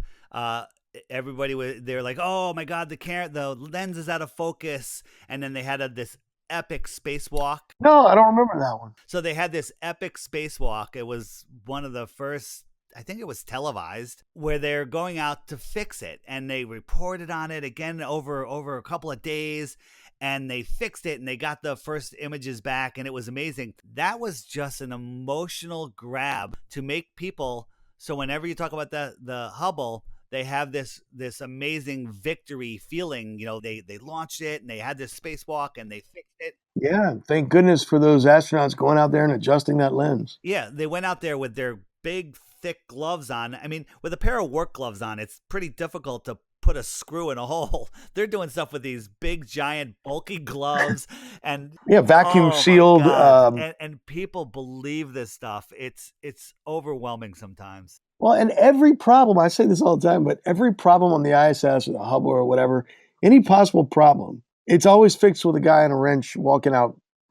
Everybody they were like, "Oh my God, the lens is out of focus," and then they had this epic spacewalk. No, I don't remember that one. So they had this epic spacewalk. It was one of the first, I think it was televised, where they're going out to fix it, and they reported on it again over a couple of days. And they fixed it and they got the first images back, and it was amazing. That was just an emotional grab to make people. So whenever you talk about the Hubble, they have this amazing victory feeling. You know, they launched it and they had this spacewalk and they fixed it. Yeah, thank goodness for those astronauts going out there and adjusting that lens. Yeah, they went out there with their big, thick gloves on. I mean, with a pair of work gloves on, it's pretty difficult to put a screw in a hole. They're doing stuff with these big, giant, bulky gloves, and vacuum sealed. And people believe this stuff. It's overwhelming sometimes. Well, and every problem, I say this all the time, but every problem on the ISS or the Hubble or whatever, any possible problem, it's always fixed with a guy in a wrench walking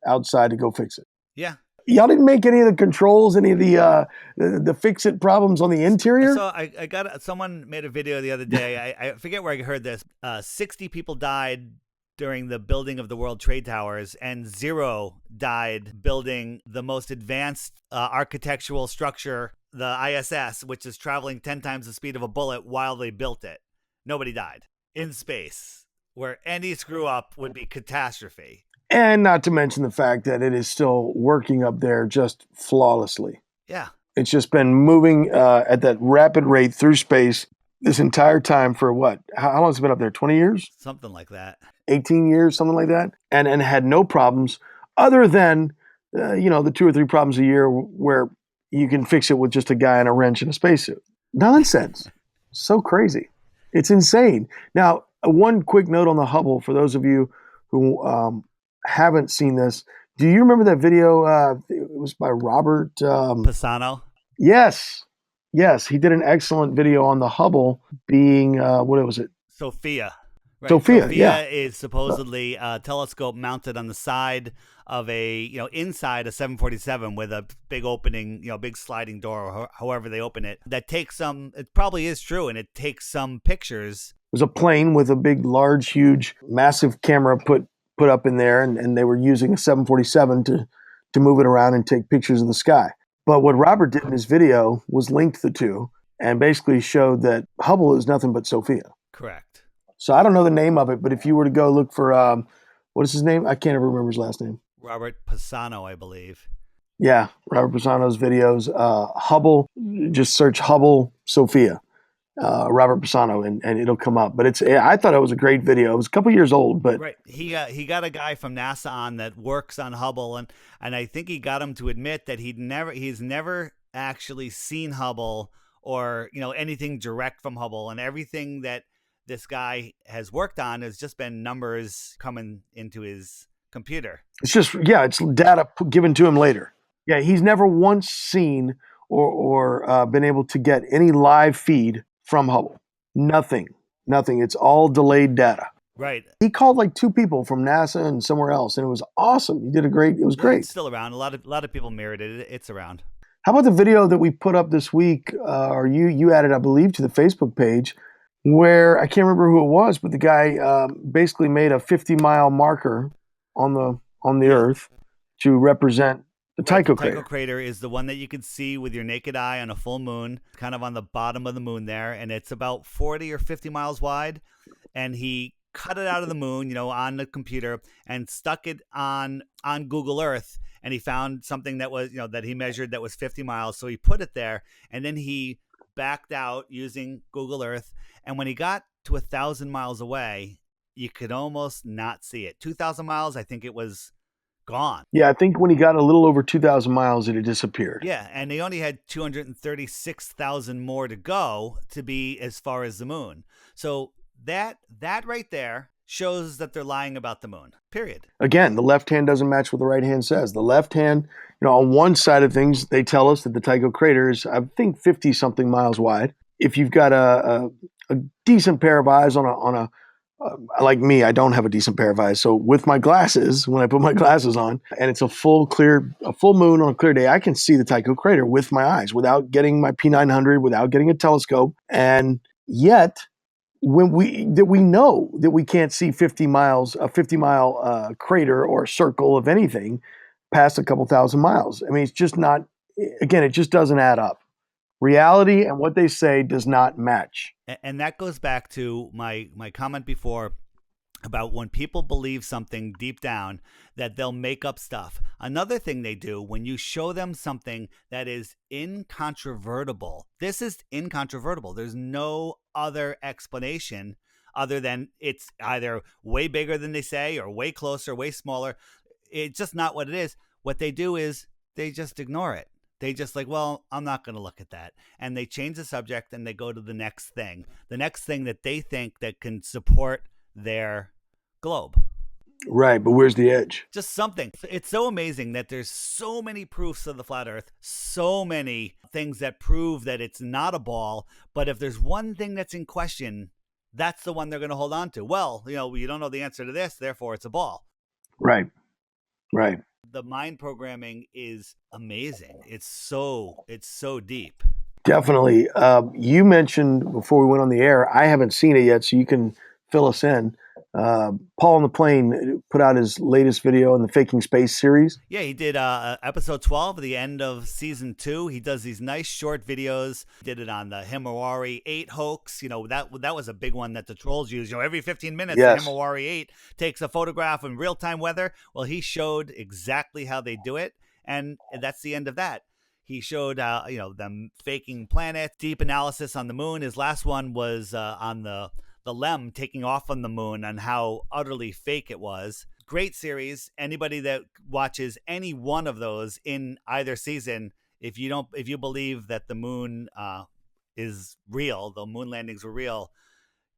outside to go fix it. Yeah. Y'all didn't make any of the controls, any of the fix-it problems on the interior? So I got someone made a video the other day. I forget where I heard this. 60 people died during the building of the World Trade Towers, and 0 died building the most advanced architectural structure, the ISS, which is traveling 10 times the speed of a bullet while they built it. Nobody died in space, where any screw up would be catastrophe. And not to mention the fact that it is still working up there just flawlessly. Yeah. It's just been moving at that rapid rate through space this entire time for what? How long has it been up there? 20 years? Something like that. 18 years, something like that. And had no problems other than, the 2 or 3 problems a year where you can fix it with just a guy in a wrench and a spacesuit. Nonsense. So crazy. It's insane. Now, one quick note on the Hubble for those of you who haven't seen this. Do you remember that video? It was by Robert Pisano. Yes. He did an excellent video on the Hubble being what was it? Sophia. Right. Sophia is supposedly a telescope mounted on the side of inside a 747 with a big opening, big sliding door, or however they open it. That takes it probably is true, and it takes some pictures. It was a plane with a big, large, huge, massive camera put up in there, and they were using a 747 to move it around and take pictures of the sky. But what Robert did in his video was link the two and basically showed that Hubble is nothing but Sophia. Correct. So I don't know the name of it, but if you were to go look for, what is his name? I can't ever remember his last name. Robert Pisano, I believe. Yeah, Robert Pisano's videos. Hubble, just search Hubble Sophia. Robert Pisano, and it'll come up. But I thought it was a great video. It was a couple years old, but right. He got a guy from NASA on that works on Hubble, and I think he got him to admit that he's never actually seen Hubble or anything direct from Hubble, and everything that this guy has worked on has just been numbers coming into his computer. It's just it's data given to him later. Yeah, he's never once seen or been able to get any live feed from Hubble. Nothing. It's all delayed data. Right. He called like 2 people from NASA and somewhere else, and it was awesome. It was great. It's still around. A lot of people mirrored it. It's around. How about the video that we put up this week, or you added, I believe, to the Facebook page, where I can't remember who it was, but the guy basically made a 50-mile marker on the Earth to represent the Tycho crater. The Tycho crater is the one that you can see with your naked eye on a full moon, kind of on the bottom of the moon there, and it's about 40 or 50 miles wide. And he cut it out of the moon, on the computer, and stuck it on Google Earth. And he found something that was, that he measured that was 50 miles. So he put it there, and then he backed out using Google Earth. And when he got to 1,000 miles away, you could almost not see it. 2,000 miles, I think it was gone. Yeah, I think when he got a little over 2,000 miles, it had disappeared. Yeah, and they only had 236,000 more to go to be as far as the moon. So that right there shows that they're lying about the moon, period. Again, the left hand doesn't match what the right hand says. The left hand, on one side of things, they tell us that the Tycho crater is, I think, 50-something miles wide. If you've got a decent pair of eyes on like me, I don't have a decent pair of eyes. So with my glasses, when I put my glasses on, and it's a full moon on a clear day, I can see the Tycho crater with my eyes without getting my P900, without getting a telescope. And yet, when we know that we can't see 50-mile crater or circle of anything past a couple thousand miles. I mean, it's just not. Again, it just doesn't add up. Reality and what they say does not match. And that goes back to my comment before about when people believe something deep down that they'll make up stuff. Another thing they do when you show them something that is incontrovertible, this is incontrovertible. There's no other explanation other than it's either way bigger than they say or way closer, way smaller. It's just not what it is. What they do is they just ignore it. They just like, well, I'm not going to look at that. And they change the subject and they go to the next thing that they think that can support their globe. Right, but where's the edge? Just something. It's so amazing that there's so many proofs of the flat earth, so many things that prove that it's not a ball. But if there's one thing that's in question, that's the one they're going to hold on to. Well, you don't know the answer to this, therefore it's a ball. Right. The mind programming is amazing. It's so deep. Definitely. You mentioned before we went on the air, I haven't seen it yet, so you can fill us in. Paul on the Plane put out his latest video in the Faking Space series. Yeah, he did episode 12, the end of season 2. He does these nice short videos. Did it on the Himawari 8 hoax. That was a big one that the trolls use. Every 15 minutes, Yes. The Himawari 8 takes a photograph in real-time weather. Well, he showed exactly how they do it, and that's the end of that. He showed, them faking planets, deep analysis on the moon. His last one was on the LEM taking off on the moon and how utterly fake it was. Great series. Anybody that watches any one of those in either season, if you believe that the moon is real, the moon landings were real,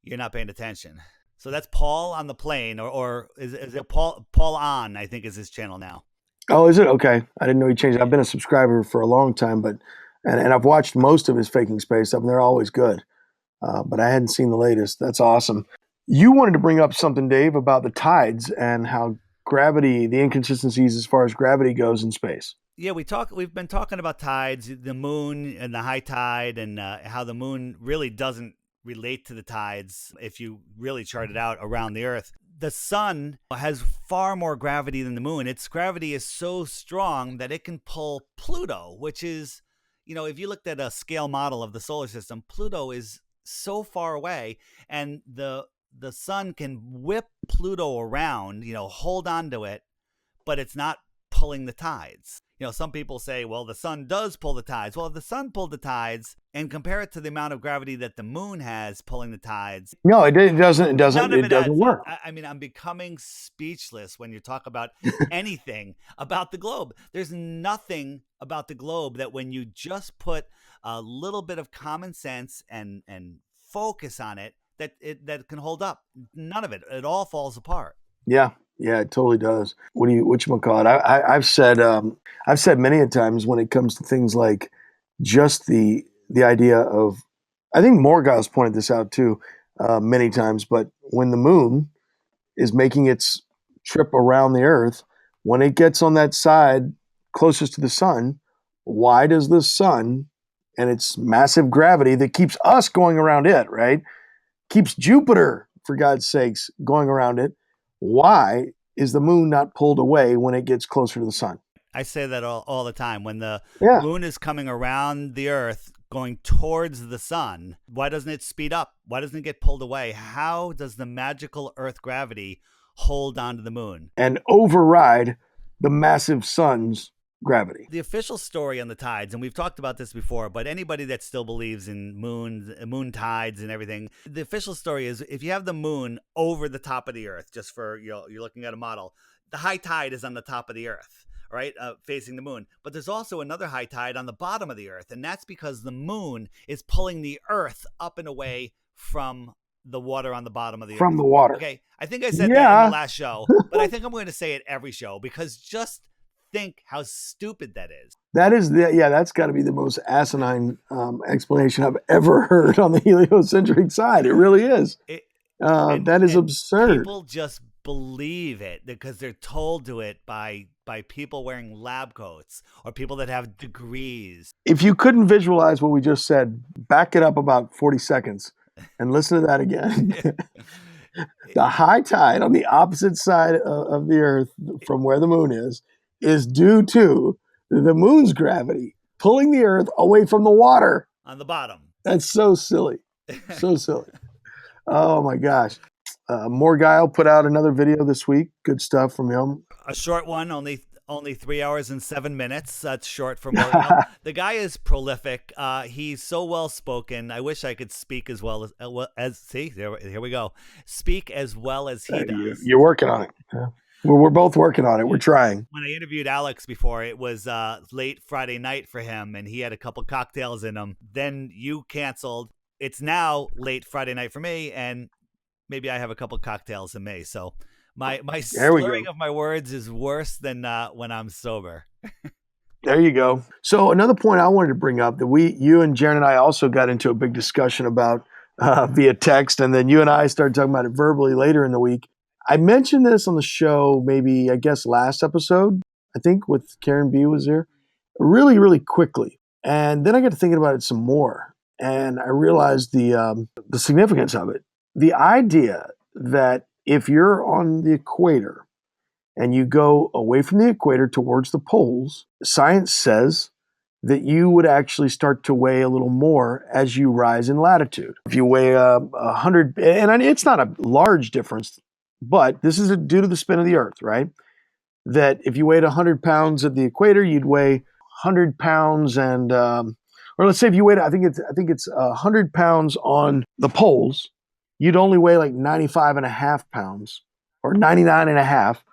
you're not paying attention. So that's Paul on the Plane, or is it Paul on? I think is his channel now. Oh, is it? Okay. I didn't know he changed it. I've been a subscriber for a long time, but and I've watched most of his Faking Space stuff, and they're always good. But I hadn't seen the latest. That's awesome. You wanted to bring up something, Dave, about the tides and how gravity, the inconsistencies as far as gravity goes in space. Yeah, we've been talking about tides, the moon and the high tide, and how the moon really doesn't relate to the tides if you really chart it out around the Earth. The sun has far more gravity than the moon. Its gravity is so strong that it can pull Pluto, which is, if you looked at a scale model of the solar system, Pluto is so far away, and the sun can whip Pluto around, hold on to it, but it's not pulling the tides. Some people say, well, the sun does pull the tides. Well, if the sun pulled the tides and compare it to the amount of gravity that the moon has pulling the tides. No, it doesn't. It doesn't. It doesn't work. I mean, I'm becoming speechless when you talk about anything about the globe. There's nothing about the globe that when you just put a little bit of common sense and focus on it, that can hold up. None of it. It all falls apart. Yeah, it totally does. Whatchamacallit? I've said many a times when it comes to things like just the idea of, I think Morgau's pointed this out too many times, but when the moon is making its trip around the Earth, when it gets on that side closest to the sun, why does the sun and its massive gravity that keeps us going around it, right? Keeps Jupiter, for God's sakes, going around it. Why is the moon not pulled away when it gets closer to the sun? I say that all the time. When the moon is coming around the Earth, going towards the sun, why doesn't it speed up? Why doesn't it get pulled away? How does the magical Earth gravity hold onto the moon? And override the massive sun's gravity. The official story on the tides, and we've talked about this before, but anybody that still believes in moon tides and everything, the official story is if you have the moon over the top of the Earth, just for, you're looking at a model, the high tide is on the top of the Earth, right? Facing the moon. But there's also another high tide on the bottom of the Earth, and that's because the moon is pulling the Earth up and away from the water on the bottom of the Earth. From the water. Okay, I think I said that in the last show, but I think I'm going to say it every show because just think how stupid that is. That's got to be the most asinine explanation I've ever heard on the heliocentric side. It really is. And- that is and absurd. People just believe it because they're told to it by people wearing lab coats or people that have degrees. If you couldn't visualize what we just said, back it up about 40 seconds and listen to that again. The high tide on the opposite side of the Earth from where the moon is due to the moon's gravity pulling the Earth away from the water. On the bottom. That's so silly. So silly. Oh my gosh. Morguile put out another video this week. Good stuff from him. A short one, only 3 hours and 7 minutes. That's short for Morguile. The guy is prolific. He's so well spoken. I wish I could speak as well as see. Here we go. Speak as well as he does. You're working on it. Yeah. We're both working on it. We're trying. When I interviewed Alex before, it was late Friday night for him, and he had a couple cocktails in him. Then you canceled. It's now late Friday night for me, and maybe I have a couple cocktails in me. So my slurring of my words is worse than when I'm sober. There you go. So another point I wanted to bring up that you and Jaron and I also got into a big discussion about via text, and then you and I started talking about it verbally later in the week. I mentioned this on the show, maybe I guess last episode, I think with Karen B was there, really, really quickly. And then I got to thinking about it some more, and I realized the significance of it. The idea that if you're on the equator and you go away from the equator towards the poles, science says that you would actually start to weigh a little more as you rise in latitude. If you weigh 100, and it's not a large difference, but this is due to the spin of the Earth, right? That if you weighed 100 pounds at the equator, you'd weigh 100 pounds and, or let's say if you weighed, I think it's 100 pounds on the poles, you'd only weigh like 95 and a half pounds or 99 and a half.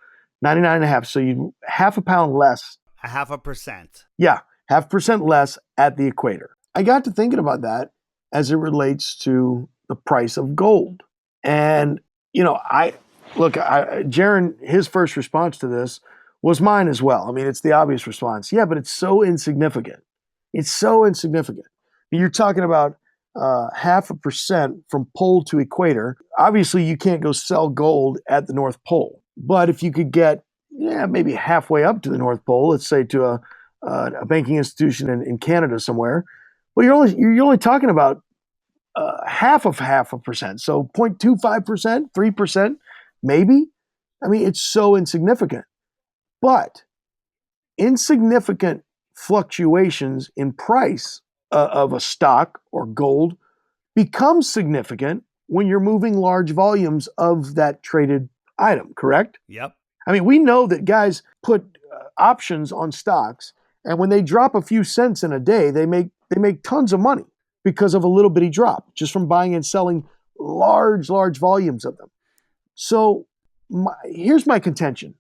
So you half a pound less. A 0.5%. Yeah, 0.5% less at the equator. I got to thinking about that as it relates to the price of gold. And, Jaron, his first response to this was mine as well. I mean, it's the obvious response. Yeah, but it's so insignificant. It's so insignificant. You're talking about 0.5% from pole to equator. Obviously, you can't go sell gold at the North Pole. But if you could get, maybe halfway up to the North Pole, let's say to a banking institution in Canada somewhere, well, you're only talking about half of 0.5%. So 0.25%, 3%, maybe. I mean, it's so insignificant. But insignificant fluctuations in price of a stock or gold becomes significant when you're moving large volumes of that traded item, correct? Yep. I mean, we know that guys put options on stocks, and when they drop a few cents in a day, they make tons of money because of a little bitty drop, just from buying and selling large volumes of them. So here's my contention.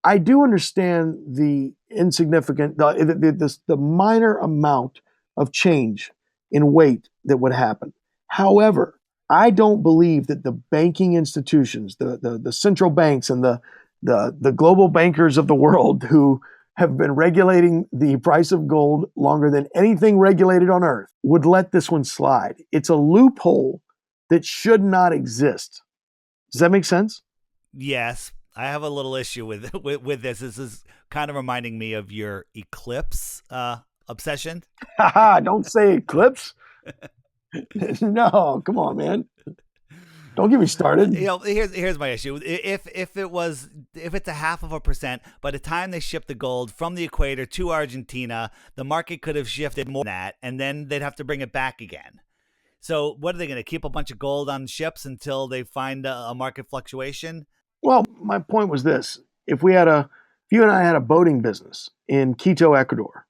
I do understand the insignificant, the minor amount of change in weight that would happen. However, I don't believe that the banking institutions, the central banks and the global bankers of the world who have been regulating the price of gold longer than anything regulated on earth would let this one slide. It's a loophole that should not exist. Does that make sense? Yes. I have a little issue with this. This is kind of reminding me of your eclipse obsession. Don't say eclipse. No, come on, man. Don't get me started. Here's my issue. If it's 0.5%, by the time they ship the gold from the equator to Argentina, the market could have shifted more than that, and then they'd have to bring it back again. So what are they going to keep a bunch of gold on ships until they find a market fluctuation? Well, my point was this: if you and I had a boating business in Quito, Ecuador,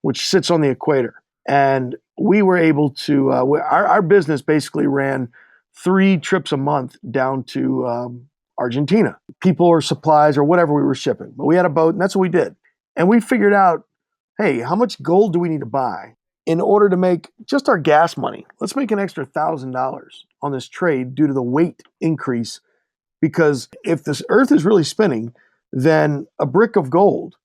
which sits on the equator, and we were able to, our business basically ran 3 trips a month down to Argentina, people or supplies or whatever we were shipping. But we had a boat, and that's what we did. And we figured out, hey, how much gold do we need to buy in order to make just our gas money? Let's make an extra $1,000 on this trade due to the weight increase. Because if this earth is really spinning, then a brick of gold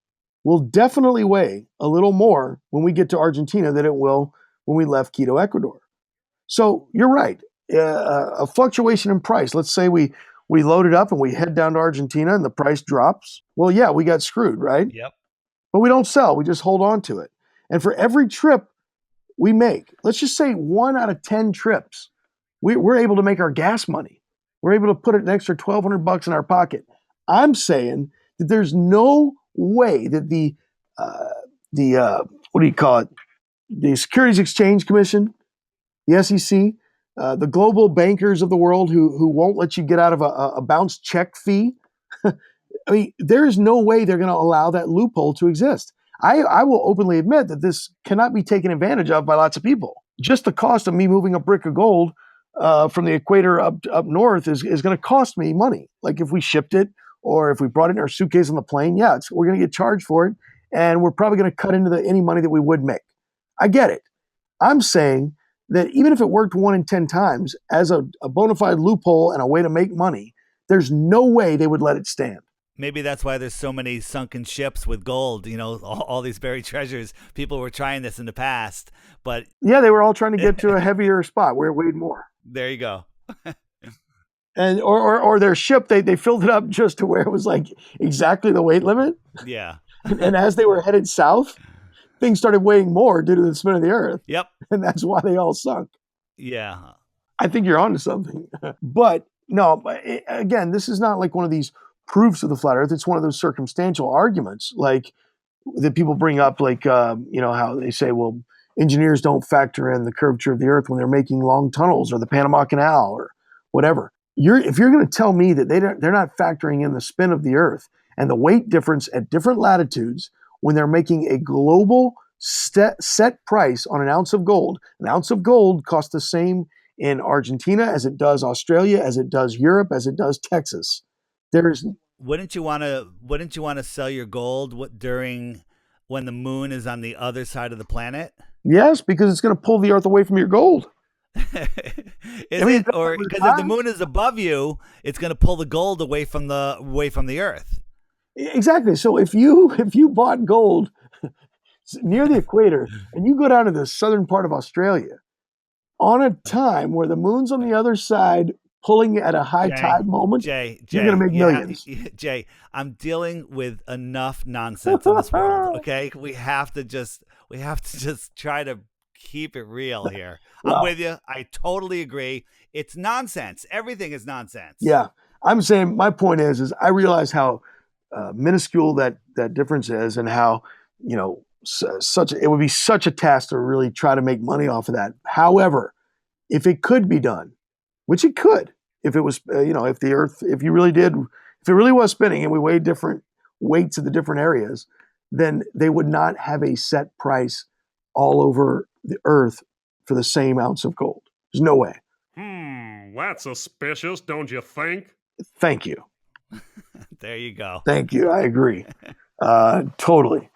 will definitely weigh a little more when we get to Argentina than it will when we left Quito, Ecuador. So you're right. a fluctuation in price. Let's say we load it up and we head down to Argentina and the price drops. Well, yeah, we got screwed, right? Yep. But we don't sell. We just hold on to it. And for every trip we make, let's just say 1 out of 10 trips, we're able to make our gas money. We're able to put an extra $1,200 in our pocket. I'm saying that there's no way that the what do you call it? The Securities Exchange Commission, the SEC, the global bankers of the world who won't let you get out of a bounce check fee. I mean, there is no way they're going to allow that loophole to exist. I will openly admit that this cannot be taken advantage of by lots of people. Just the cost of me moving a brick of gold from the equator up north is going to cost me money. Like if we shipped it or if we brought it in our suitcase on the plane, yeah, we're going to get charged for it, and we're probably going to cut into any money that we would make. I get it. I'm saying that even if it worked 1 in 10 times as a bona fide loophole and a way to make money, there's no way they would let it stand. Maybe that's why there's so many sunken ships with gold, all these buried treasures. People were trying this in the past, but yeah, they were all trying to get to a heavier spot where it weighed more. There you go. And or their ship, they filled it up just to where it was like exactly the weight limit. Yeah. And as they were headed south, things started weighing more due to the spin of the earth. Yep. And that's why they all sunk. Yeah. I think you're onto something. But no, again, this is not like one of these proofs of the flat earth. It's one of those circumstantial arguments like that people bring up, like, how they say, well, engineers don't factor in the curvature of the earth when they're making long tunnels or the Panama Canal or whatever. If you're going to tell me that they're not factoring in the spin of the earth and the weight difference at different latitudes when they're making a global set price on an ounce of gold costs the same in Argentina as it does Australia, as it does Europe, as it does Texas. Wouldn't you want to sell your gold during when the moon is on the other side of the planet? Yes, because it's going to pull the earth away from your gold. Or because if the moon is above you, it's going to pull the gold away from the earth. Exactly. So if you bought gold near the equator and you go down to the southern part of Australia on a time where the moon's on the other side, pulling at a high tide moment, you're going to make millions. Jay, I'm dealing with enough nonsense in this world. Okay, we have to just try to keep it real here. I'm with you. I totally agree. It's nonsense. Everything is nonsense. Yeah, I'm saying my point is I realize how minuscule that difference is, and how it would be such a task to really try to make money off of that. However, if it could be done, which it could, if it was, if the earth, if it really was spinning and we weighed different weights at the different areas, then they would not have a set price all over the earth for the same ounce of gold. There's no way. That's suspicious, don't you think? Thank you. There you go. Thank you. I agree. Totally.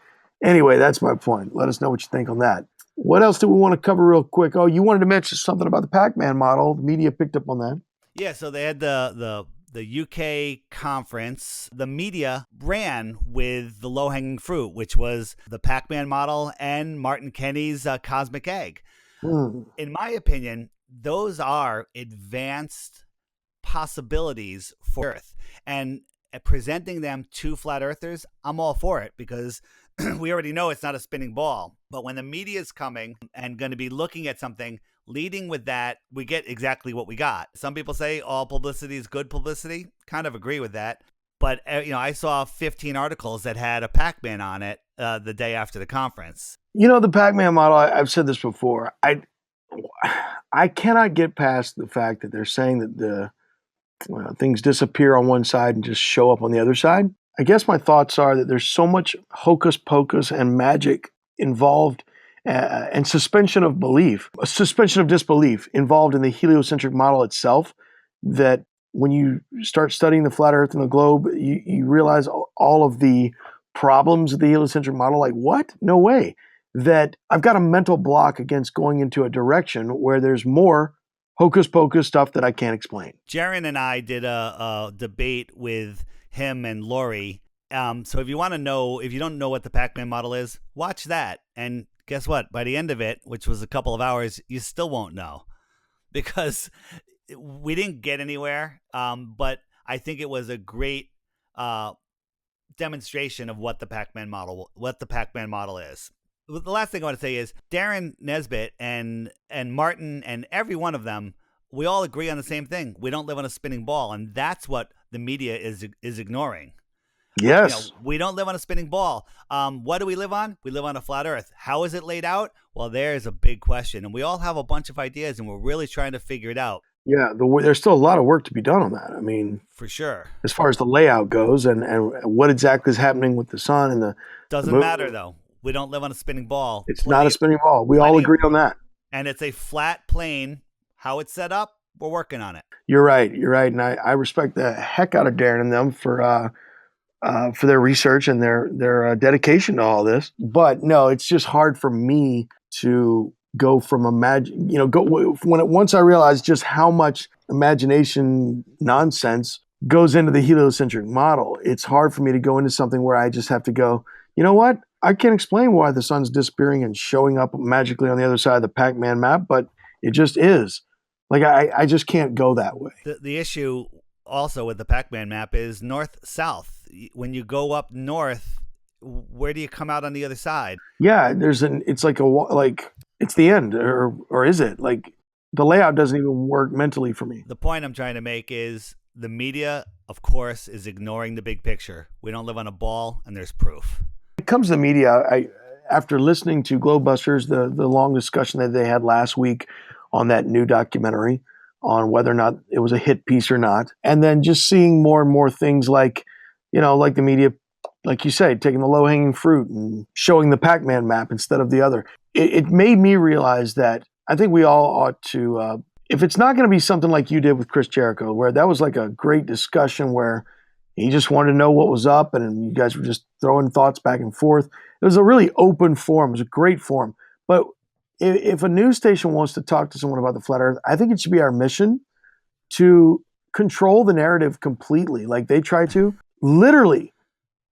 Anyway, that's my point. Let us know what you think on that. What else do we want to cover real quick? Oh, you wanted to mention something about the Pac-Man model. The media picked up on that. Yeah, so they had the UK conference. The media ran with the low-hanging fruit, which was the Pac-Man model and Martin Kenny's Cosmic Egg. In my opinion, those are advanced possibilities for Earth. And presenting them to flat earthers, I'm all for it, because we already know it's not a spinning ball. But when the media is coming and going to be looking at something, leading with that, we get exactly what we got. Some people say all publicity is good publicity. Kind of agree with that. But I saw 15 articles that had a Pac-Man on it the day after the conference. The Pac-Man model, I've said this before. I cannot get past the fact that they're saying that the things disappear on one side and just show up on the other side. I guess my thoughts are that there's so much hocus pocus and magic involved, and suspension of disbelief involved in the heliocentric model itself, that when you start studying the flat earth and the globe, you realize all of the problems of the heliocentric model. Like, what? No way. That I've got a mental block against going into a direction where there's more hocus pocus stuff that I can't explain. Jaron and I did a debate with him and Lori. So if you want to know, if you don't know what the Pac-Man model is, watch that. And guess what? By the end of it, which was a couple of hours, you still won't know. because we didn't get anywhere. But I think it was a great demonstration of what the Pac-Man model is. The last thing I want to say is Darren Nesbitt and Martin and every one of them, we all agree on the same thing. We don't live on a spinning ball, and that's what the media is ignoring. Yes. We don't live on a spinning ball. What do we live on? We live on a flat Earth. How is it laid out? Well, there's a big question, and we all have a bunch of ideas, and we're really trying to figure it out. Yeah, there's still a lot of work to be done on that. I mean, for sure, as far as the layout goes, and what exactly is happening with the sun and the doesn't matter though. We don't live on a spinning ball. It's not a spinning ball. We all agree on that. And it's a flat plane. How it's set up, we're working on it. You're right. And I respect the heck out of Darren and them for their research and their dedication to all this. But no, it's just hard for me to go from once I realized just how much imagination nonsense goes into the heliocentric model. It's hard for me to go into something where I just have to go, you know what? I can't explain why the sun's disappearing and showing up magically on the other side of the Pac-Man map, but it just is. Like, I just can't go that way. The issue also with the Pac-Man map is north-south. When you go up north, where do you come out on the other side? Yeah, it's it's the end, or is it? Like, the layout doesn't even work mentally for me. The point I'm trying to make is the media, of course, is ignoring the big picture. We don't live on a ball, and there's proof. When it comes to the media, after listening to Globebusters, the long discussion that they had last week on that new documentary on whether or not it was a hit piece or not, and then just seeing more and more things like the media, like you say, taking the low-hanging fruit and showing the Pac-Man map instead of the other. It made me realize that I think we all ought to, if it's not going to be something like you did with Chris Jericho, where that was like a great discussion where he just wanted to know what was up and you guys were just throwing thoughts back and forth. It was a really open forum. It was a great forum. But if a news station wants to talk to someone about the flat Earth, I think it should be our mission to control the narrative completely, like they try to. Literally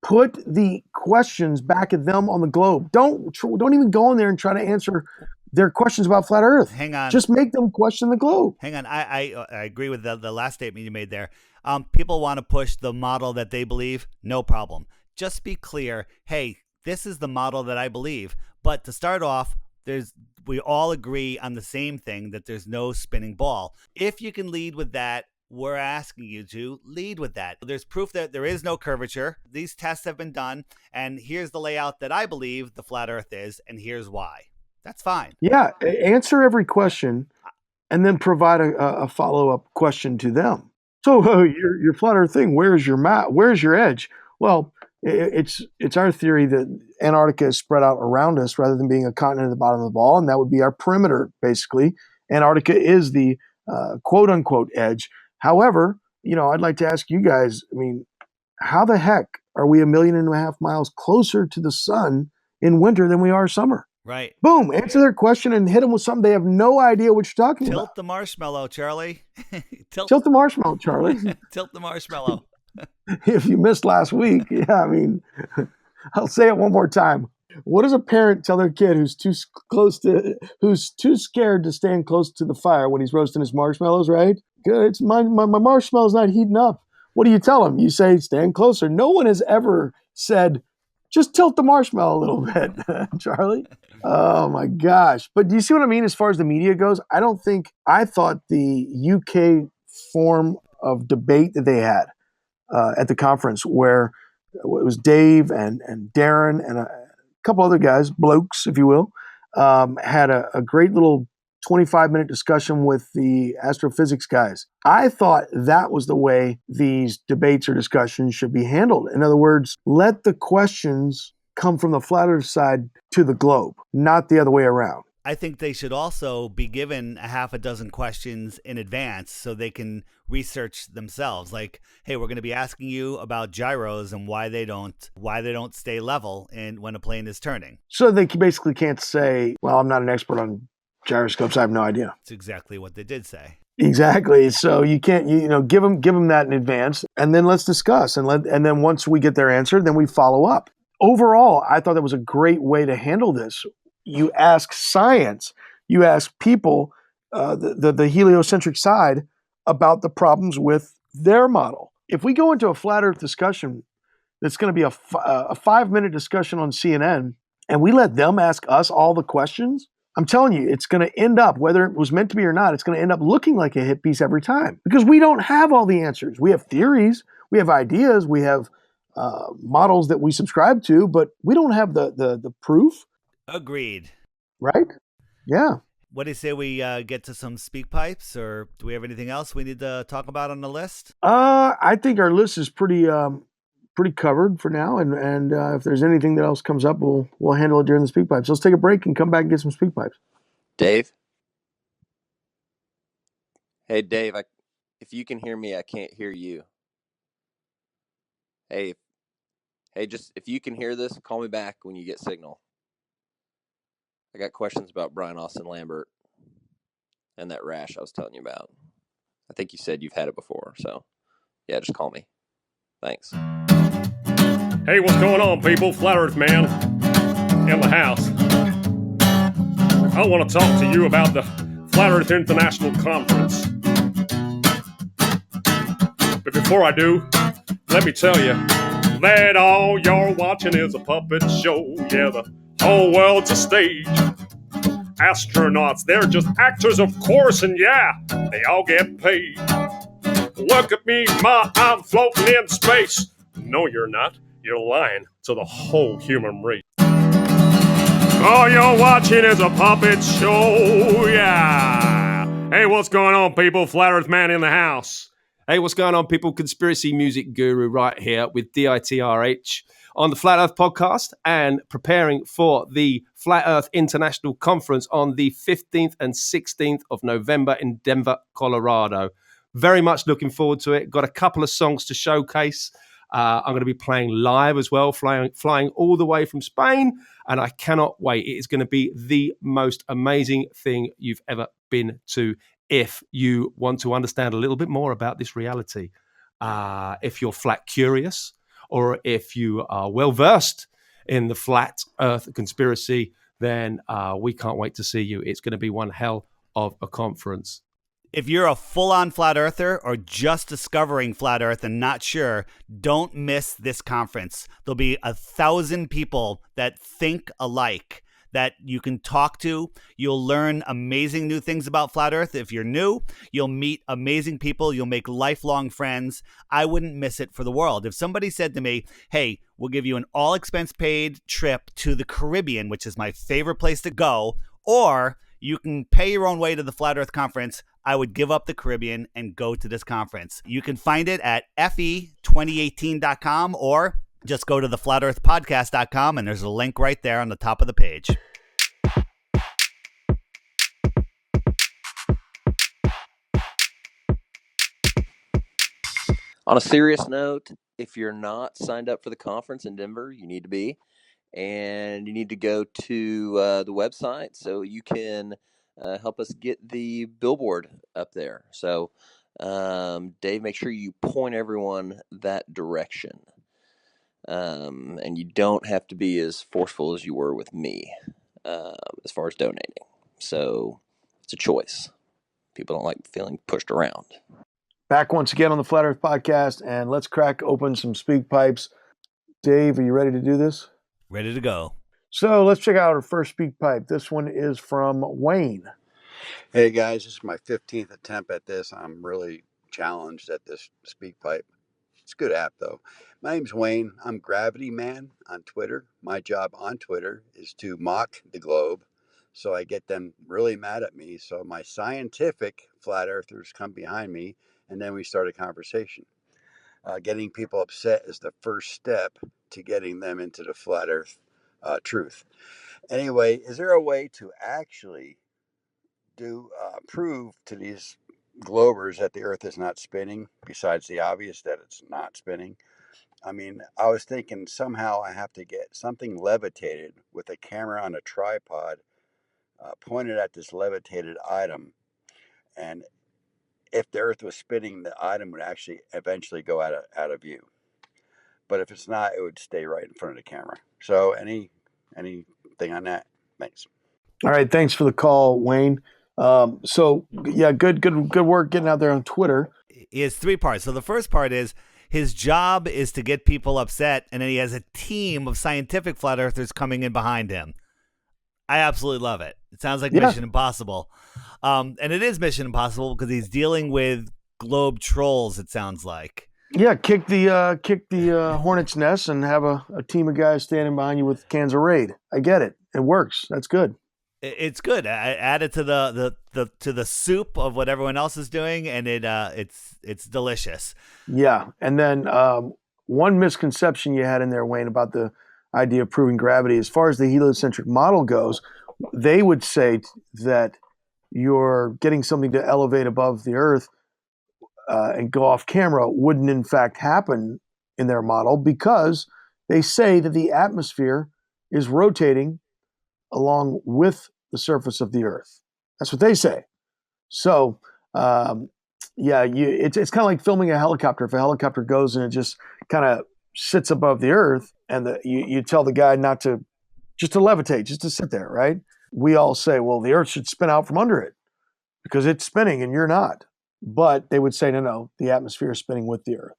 put the questions back at them on the globe. Don't even go in there and try to answer their questions about flat Earth. Hang on. Just make them question the globe. Hang on. I agree with the last statement you made there. People want to push the model that they believe. No problem. Just be clear. Hey, this is the model that I believe. But to start off, we all agree on the same thing, that there's no spinning ball. If you can lead with that, we're asking you to lead with that. There's proof that there is no curvature. These tests have been done, and here's the layout that I believe the flat Earth is, and here's why. That's fine. Yeah, answer every question, and then provide a follow-up question to them. So your flat Earth thing, where's your map? Where's your edge? Well, it's our theory that Antarctica is spread out around us rather than being a continent at the bottom of the ball, and that would be our perimeter, basically. Antarctica is the quote-unquote edge. However, I'd like to ask you guys, how the heck are we 1.5 million miles closer to the sun in winter than we are summer? Right. Boom. Answer their question and hit them with something they have no idea what you're talking about. Tilt the marshmallow, Charlie. Tilt the marshmallow, Charlie. Tilt the marshmallow. If you missed last week, I'll say it one more time. What does a parent tell their kid who's too scared to stand close to the fire when he's roasting his marshmallows, right? It's my marshmallow's not heating up. What do you tell him? You say, stand closer. No one has ever said, just tilt the marshmallow a little bit, Charlie. Oh my gosh. But do you see what I mean as far as the media goes? I thought the UK form of debate that they had at the conference, where it was Dave and Darren and a couple other guys, blokes, if you will, had a great little 25-minute discussion with the astrophysics guys. I thought that was the way these debates or discussions should be handled. In other words, let the questions come from the flat Earth side to the globe, not the other way around. I think they should also be given a half a dozen questions in advance so they can research themselves. Like, hey, we're going to be asking you about gyros and why they don't stay level when a plane is turning. So they basically can't say, well, I'm not an expert on gyroscopes, I have no idea. That's exactly what they did say. Exactly. So you can't, give them that in advance, and then let's discuss, and then once we get their answer, then we follow up. Overall, I thought that was a great way to handle this. You ask science, you ask people the heliocentric side about the problems with their model. If we go into a flat Earth discussion, that's going to be a 5-minute discussion on CNN, and we let them ask us all the questions, I'm telling you, it's going to end up, whether it was meant to be or not, it's going to end up looking like a hit piece every time because we don't have all the answers. We have theories, we have ideas, we have models that we subscribe to, but we don't have the proof. Agreed. Right? Yeah. What do you say we get to some speak pipes, or do we have anything else we need to talk about on the list? I think our list is pretty covered for now, and if there's anything that else comes up, we'll handle it during the speak pipes. Let's take a break and come back and get some speak pipes. Dave? Hey, Dave, if you can hear me, I can't hear you. Hey, just if you can hear this, call me back when you get signal. I got questions about Brian Austin Lambert and that rash I was telling you about. I think you said you've had it before, so yeah, just call me. Thanks. Hey, what's going on, people? Flat Earth Man in the house. I want to talk to you about the Flat Earth International Conference. But before I do, let me tell you that all you're watching is a puppet show. Yeah, the whole world's a stage. Astronauts, they're just actors, of course, and yeah, they all get paid. Look at me, Ma, I'm floating in space. No, you're not. You're lying to the whole human race. All you're watching is a puppet show, yeah. Hey, what's going on, people? Flat Earth Man in the house. Hey, what's going on, people? Conspiracy Music Guru right here with DITRH on the Flat Earth Podcast and preparing for the Flat Earth International Conference on the 15th and 16th of November in Denver, Colorado. Very much looking forward to it. Got a couple of songs to showcase. I'm going to be playing live as well, flying all the way from Spain, and I cannot wait. It is going to be the most amazing thing you've ever been to if you want to understand a little bit more about this reality. If you're flat curious, or if you are well-versed in the flat Earth conspiracy, then we can't wait to see you. It's going to be one hell of a conference. If you're a full-on flat earther or just discovering flat earth and not sure, don't miss this conference. There'll be 1,000 people that think alike that you can talk to. You'll learn amazing new things about flat earth. If you're new, you'll meet amazing people. You'll make lifelong friends. I wouldn't miss it for the world. If somebody said to me, hey, we'll give you an all-expense-paid trip to the Caribbean, which is my favorite place to go, or you can pay your own way to the Flat Earth Conference, I would give up the Caribbean and go to this conference. You can find it at fe2018.com or just go to theflatearthpodcast.com and there's a link right there on the top of the page. On a serious note, if you're not signed up for the conference in Denver, you need to be. And you need to go to the website so you can help us get the billboard up there. So, Dave, make sure you point everyone that direction. And you don't have to be as forceful as you were with me as far as donating. So it's a choice. People don't like feeling pushed around. Back once again on the Flat Earth Podcast, and let's crack open some speak pipes. Dave, are you ready to do this? Ready to go. So let's check out our first speak pipe. This one is from Wayne. Hey guys, this is my 15th attempt at this. I'm really challenged at this speak pipe. It's a good app though. My name's Wayne. I'm Gravity Man on Twitter. My job on Twitter is to mock the globe, so I get them really mad at me. So my scientific flat earthers come behind me, and then we start a conversation. Getting people upset is the first step to getting them into the flat earth truth. Anyway, is there a way to actually prove to these globers that the earth is not spinning, besides the obvious that it's not spinning? I mean, I was thinking somehow I have to get something levitated with a camera on a tripod pointed at this levitated item, and if the earth was spinning, the item would actually eventually go out of view. But if it's not, it would stay right in front of the camera. So anything on that? Thanks. All right, thanks for the call, Wayne. So yeah, good work getting out there on Twitter. He has 3 parts. So the first part is his job is to get people upset, and then he has a team of scientific flat earthers coming in behind him. I absolutely love it. It sounds like Mission Impossible. And it is Mission Impossible because he's dealing with globe trolls, it sounds like. Yeah, kick the hornet's nest and have a team of guys standing behind you with cans of Raid. I get it. It works. That's good. It's good. I add it to the soup of what everyone else is doing, and it's delicious. Yeah, and then one misconception you had in there, Wayne, about the idea of proving gravity. As far as the heliocentric model goes, they would say that you're getting something to elevate above the Earth and go off camera wouldn't in fact happen in their model because they say that the atmosphere is rotating along with the surface of the Earth. That's what they say. So, it's kind of like filming a helicopter. If a helicopter goes and it just kind of sits above the Earth, and you tell the guy not to, just to levitate, just to sit there, right? We all say, well, the Earth should spin out from under it because it's spinning and you're not. But they would say, no, the atmosphere is spinning with the Earth.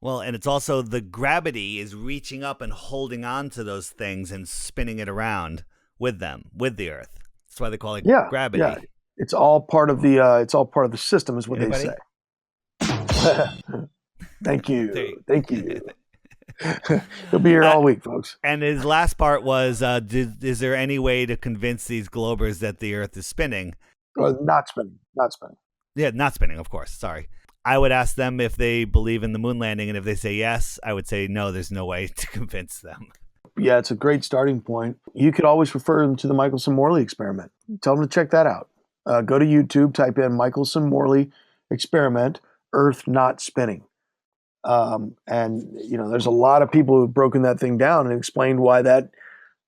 Well, and it's also the gravity is reaching up and holding on to those things and spinning it around with them, with the Earth. That's why they call it gravity. Yeah. It's all part of the system, is what Anybody? they say. Thank you. He'll be here all week, folks. And his last part was, is there any way to convince these globers that the Earth is spinning? Not spinning. Yeah, not spinning, of course. Sorry. I would ask them if they believe in the moon landing, and if they say yes, I would say no, there's no way to convince them. Yeah, it's a great starting point. You could always refer them to the Michelson-Morley experiment. Tell them to check that out. Go to YouTube, type in Michelson-Morley experiment, Earth not spinning. And, there's a lot of people who've broken that thing down and explained why that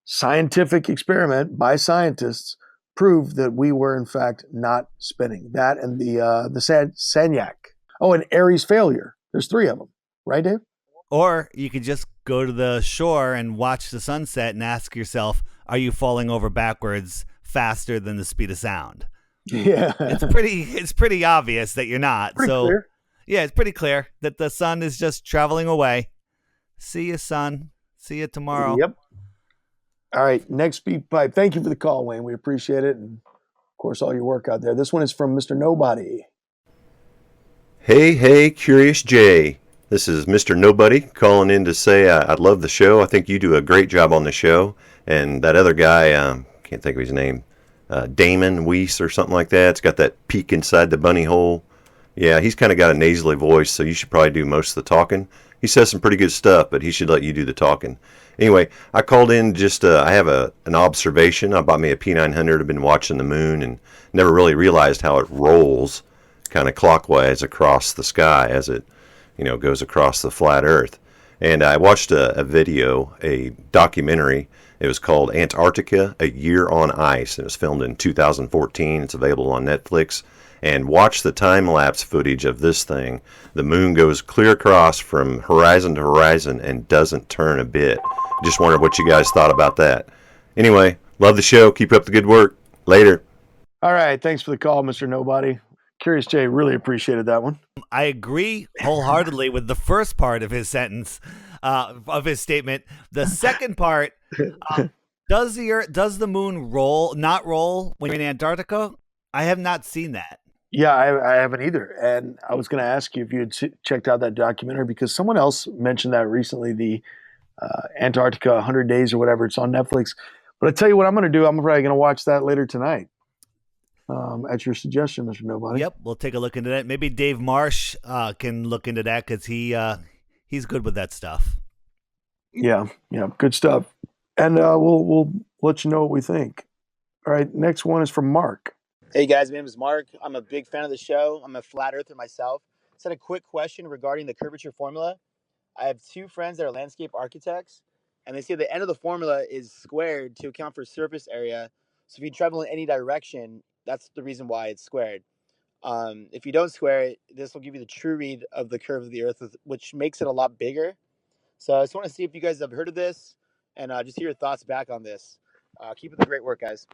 scientific experiment by scientists proved that we were, in fact, not spinning. That and the Sagnac. Oh, and Aries failure. There's 3 of them. Right, Dave? Or you could just go to the shore and watch the sunset and ask yourself, are you falling over backwards faster than the speed of sound? Yeah. It's pretty obvious that you're not. Pretty clear. Yeah, it's pretty clear that the sun is just traveling away. See you, sun. See you tomorrow. Yep. All right, next speed pipe. Thank you for the call, Wayne. We appreciate it. And, of course, all your work out there. This one is from Mr. Nobody. Hey, Curious Jay. This is Mr. Nobody calling in to say I love the show. I think you do a great job on the show. And that other guy, can't think of his name, Damon Weiss or something like that. It's got that peak inside the bunny hole. Yeah, he's kind of got a nasally voice, so you should probably do most of the talking. He says some pretty good stuff, but he should let you do the talking. Anyway, I called in just, I have an observation. I bought me a P900. I've been watching the moon and never really realized how it rolls kind of clockwise across the sky as it, goes across the flat Earth. And I watched a video, a documentary. It was called Antarctica, A Year on Ice. It was filmed in 2014. It's available on Netflix. And watch the time-lapse footage of this thing. The moon goes clear across from horizon to horizon and doesn't turn a bit. Just wondered what you guys thought about that. Anyway, love the show. Keep up the good work. Later. All right. Thanks for the call, Mr. Nobody. Curious Jay really appreciated that one. I agree wholeheartly with the first part of his sentence, of his statement. The second part, does the moon not roll when you're in Antarctica? I have not seen that. Yeah, I haven't either. And I was going to ask you if you had checked out that documentary because someone else mentioned that recently, the Antarctica 100 Days or whatever. It's on Netflix. But I tell you what I'm going to do. I'm probably going to watch that later tonight at your suggestion, Mr. Nobody. Yep, we'll take a look into that. Maybe Dave Marsh can look into that because he's good with that stuff. Yeah, good stuff. And we'll let you know what we think. All right, next one is from Mark. Hey guys, my name is Mark. I'm a big fan of the show. I'm a flat earther myself. Just had a quick question regarding the curvature formula. I have 2 friends that are landscape architects, and they say the end of the formula is squared to account for surface area. So if you travel in any direction, that's the reason why it's squared. If you don't square it, this will give you the true read of the curve of the Earth, which makes it a lot bigger. So I just want to see if you guys have heard of this and just hear your thoughts back on this. Keep up the great work, guys.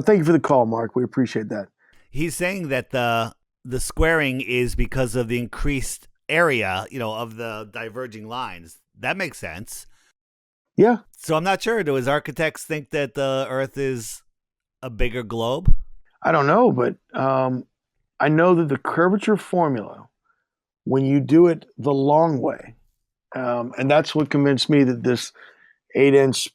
Thank you for the call, Mark. We appreciate that. He's saying that the squaring is because of the increased area, of the diverging lines. That makes sense. Yeah. So I'm not sure. Do his architects think that the Earth is a bigger globe? I don't know, but I know that the curvature formula, when you do it the long way, and that's what convinced me that this 8-inch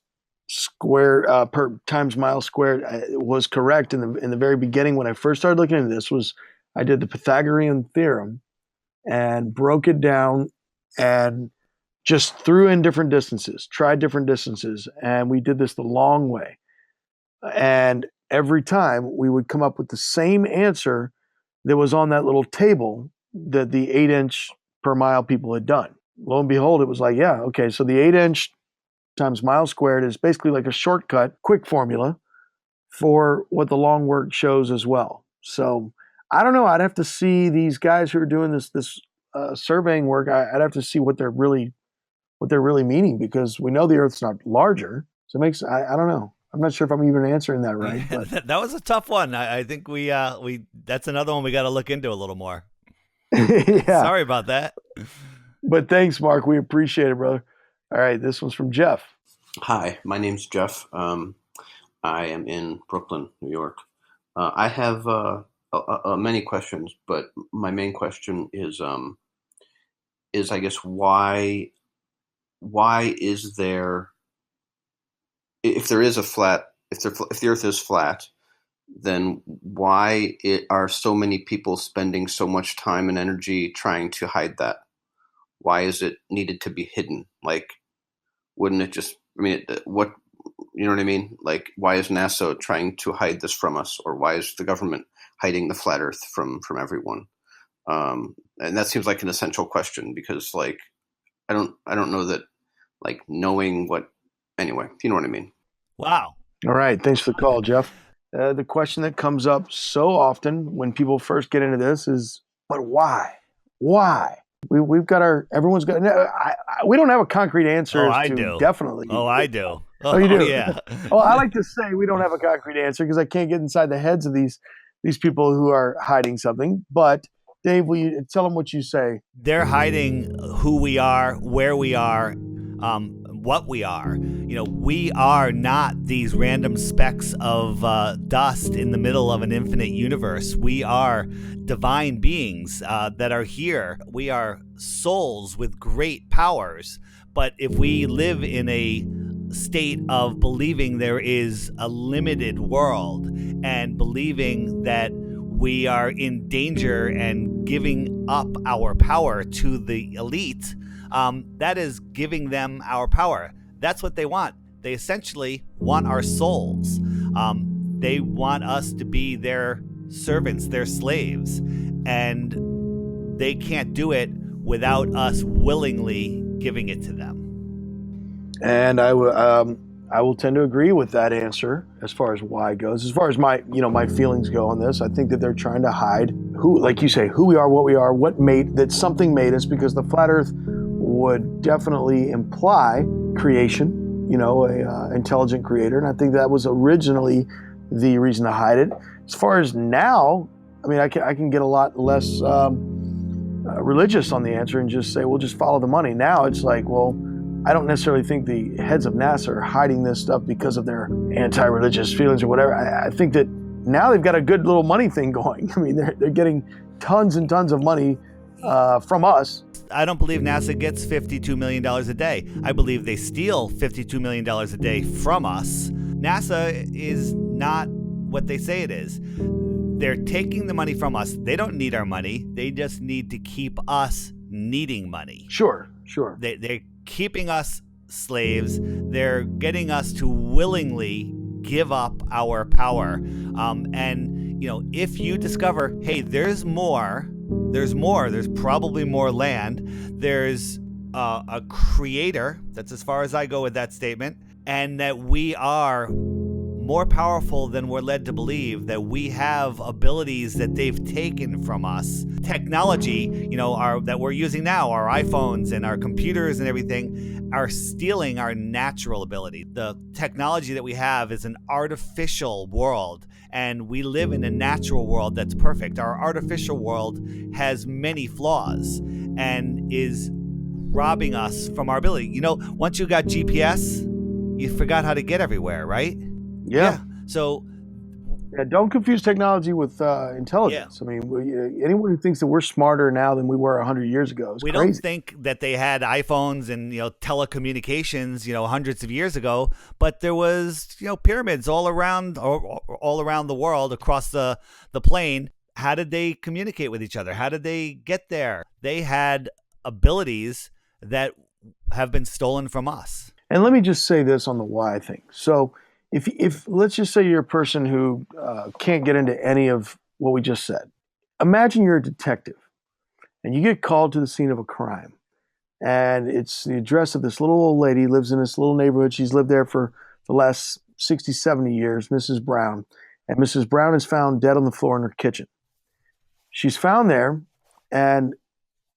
square per times mile squared was correct in the very beginning. When I first started looking into this, I did the Pythagorean theorem and broke it down and just threw in different distances, tried different distances, and we did this the long way. And every time we would come up with the same answer that was on that little table that the 8-inch per mile people had done. Lo and behold, it was like, yeah, okay, so the 8-inch times mile squared is basically like a shortcut, quick formula for what the long work shows as well. So I don't know. I'd have to see these guys who are doing this surveying work. I'd have to see what they're really meaning, because we know the Earth's not larger. So it makes I don't know. I'm not sure if I'm even answering that right. But. That was a tough one. I think we that's another one we got to look into a little more. Yeah. Sorry about that. But thanks, Mark. We appreciate it, brother. All right, this one's from Jeff. Hi, my name's Jeff. I am in Brooklyn, New York. I have many questions, but my main question is I guess why is there, if there is a flat, if the Earth is flat, then why are so many people spending so much time and energy trying to hide that? Why is it needed to be hidden? Like, wouldn't it just, what, you know what I mean? Like, why is NASA trying to hide this from us? Or why is the government hiding the flat Earth from everyone? And that seems like an essential question, because like, I don't know that, like, knowing what, anyway, you know what I mean? Wow. All right. Thanks for the call, Jeff. The question that comes up so often when people first get into this is, but why? Why? We've got everyone's got, we don't have a concrete answer. Oh, I do. Definitely. Oh, I do. Oh, you do? Yeah. Well, I like to say we don't have a concrete answer because I can't get inside the heads of these people who are hiding something. But Dave, will you tell them what you say? They're hiding who we are, where we are, what we are. We are not these random specks of dust in the middle of an infinite universe. We are divine beings that are here. We are souls with great powers. But if we live in a state of believing there is a limited world and believing that we are in danger and giving up our power to the elite, that is giving them our power. That's what they want. They essentially want our souls. They want us to be their servants, their slaves, and they can't do it without us willingly giving it to them. And I will tend to agree with that answer as far as why goes. As far as my feelings go on this, I think that they're trying to hide who, like you say, who we are, what made, that something made us, because the flat Earth would definitely imply creation, a intelligent creator. And I think that was originally the reason to hide it. As far as now, I can get a lot less religious on the answer and just say, well, just follow the money. Now it's like, well, I don't necessarily think the heads of NASA are hiding this stuff because of their anti-religious feelings or whatever. I think that now they've got a good little money thing going. They're getting tons and tons of money from us. I don't believe NASA gets $52 million a day. I believe they steal $52 million a day from us. NASA is not what they say it is. They're taking the money from us. They don't need our money. They just need to keep us needing money. Sure. They're keeping us slaves. They're getting us to willingly give up our power. If you discover, hey, there's probably more land. There's a creator. That's as far as I go with that statement. And that we are more powerful than we're led to believe, that we have abilities that they've taken from us. Technology, that we're using now, our iPhones and our computers and everything, are stealing our natural ability. The technology that we have is an artificial world, and we live in a natural world that's perfect. Our artificial world has many flaws and is robbing us from our ability. Once you got GPS, you forgot how to get everywhere, right? Yeah. So don't confuse technology with intelligence. I mean, anyone who thinks that we're smarter now than we were 100 years ago is we crazy. don't think that they had iPhones and telecommunications hundreds of years ago, but there was pyramids all around the world, across the plane. How did they communicate with each other? How did they get there? They had abilities that have been stolen from us. And let me just say this on the why thing. So if let's just say you're a person who can't get into any of what we just said. Imagine you're a detective and you get called to the scene of a crime. And it's the address of this little old lady, lives in this little neighborhood. She's lived there for the last 60, 70 years, Mrs. Brown. And Mrs. Brown is found dead on the floor in her kitchen. She's found there, and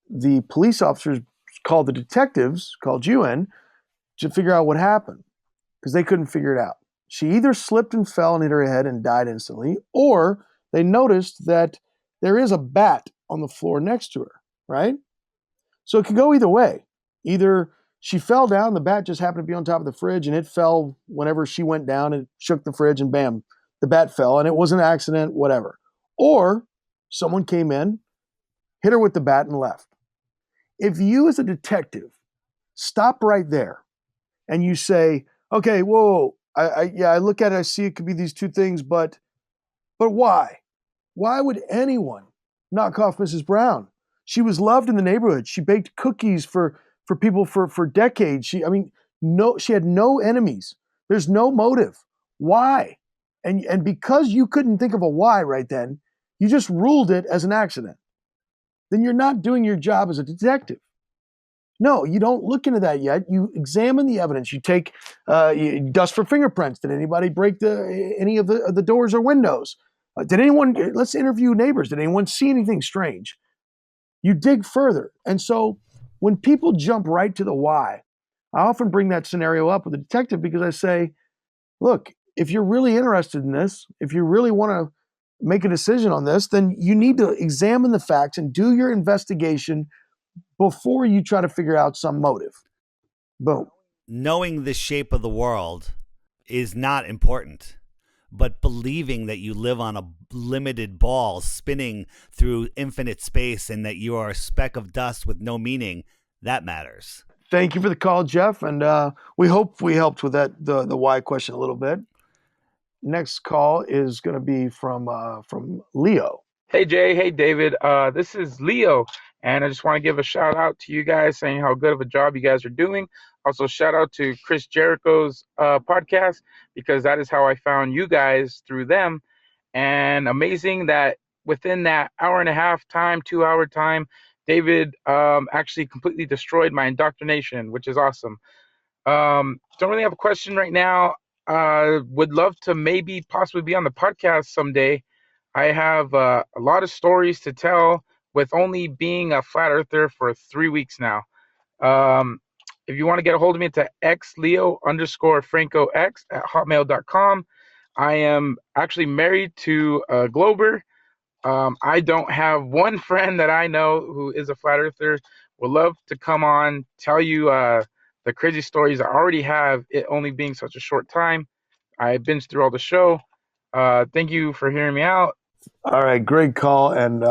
the police officers called the detectives, called you in, to figure out what happened, because they couldn't figure it out. She either slipped and fell and hit her head and died instantly, or they noticed that there is a bat on the floor next to her, right? So it could go either way. Either she fell down, the bat just happened to be on top of the fridge, and it fell whenever she went down and shook the fridge, and bam, the bat fell, and it was an accident, whatever. Or someone came in, hit her with the bat, and left. If you as a detective stop right there and you say, okay, whoa, I look at it, I see it could be these two things, but why? Why would anyone knock off Mrs. Brown? She was loved in the neighborhood. She baked cookies for people for decades. She had no enemies. There's no motive. Why? And because you couldn't think of a why right then, you just ruled it as an accident. Then you're not doing your job as a detective. No, you don't look into that yet. You examine the evidence. You take you dust for fingerprints. Did anybody break any of the doors or windows? Let's interview neighbors. Did anyone see anything strange? You dig further. And so when people jump right to the why, I often bring that scenario up with a detective, because I say, look, if you're really interested in this, if you really want to make a decision on this, then you need to examine the facts and do your investigation before you try to figure out some motive. Boom. Knowing the shape of the world is not important, but believing that you live on a limited ball spinning through infinite space and that you are a speck of dust with no meaning, that matters. Thank you for the call, Jeff. And we hope we helped with the why question a little bit. Next call is going to be from Leo. Hey, Jay. Hey, David. This is Leo, and I just want to give a shout out to you guys, saying how good of a job you guys are doing. Also, shout out to Chris Jericho's podcast, because that is how I found you guys, through them. And amazing that within that hour and a half time, 2 hour time, David actually completely destroyed my indoctrination, which is awesome. Don't really have a question right now. Would love to maybe possibly be on the podcast someday. I have a lot of stories to tell, with only being a flat earther for 3 weeks now. If you want to get a hold of me, it's at xleo_francox@hotmail.com. I am actually married to a Glober. I don't have one friend that I know who is a flat earther. Would love to come on, tell you the crazy stories I already have, it only being such a short time. I binged through all the show. Thank you for hearing me out. All right, great call. And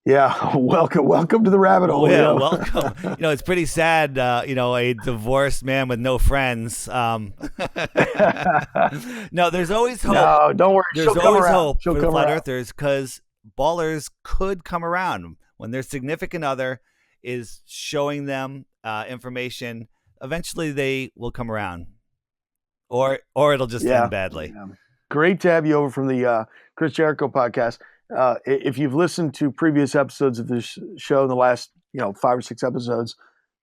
welcome to the rabbit hole. Yeah, welcome. It's pretty sad, a divorced man with no friends. No, there's always hope. No, don't worry. There's always hope for the flat earthers, because ballers could come around when their significant other is showing them information. Eventually, they will come around, or it'll just end badly. Yeah. Great to have you over from the Chris Jericho podcast. If you've listened to previous episodes of this show in the last 5 or 6 episodes,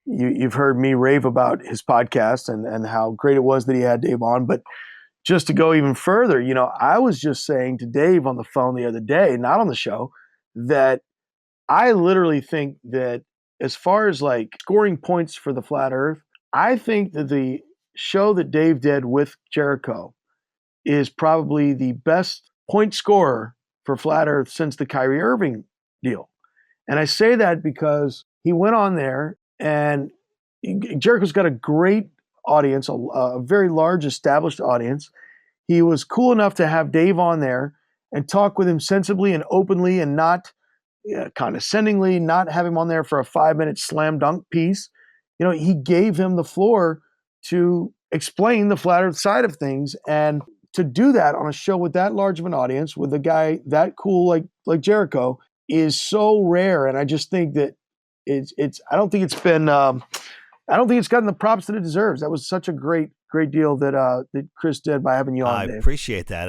you've heard me rave about his podcast and how great it was that he had Dave on. But just to go even further, I was just saying to Dave on the phone the other day, not on the show, that I literally think that as far as like scoring points for the flat earth, I think that the show that Dave did with Jericho is probably the best point scorer for flat earth since the Kyrie Irving deal. And I say that because he went on there and Jericho's got a great audience, a very large established audience. He was cool enough to have Dave on there and talk with him sensibly and openly and not condescendingly, not have him on there for a 5-minute slam dunk piece. He gave him the floor to explain the flat earth side of things. And to do that on a show with that large of an audience, with a guy that cool like Jericho, is so rare. And I just think that I don't think it's been I don't think it's gotten the props that it deserves. That was such a great deal that Chris did by having you on, I Dave. appreciate that.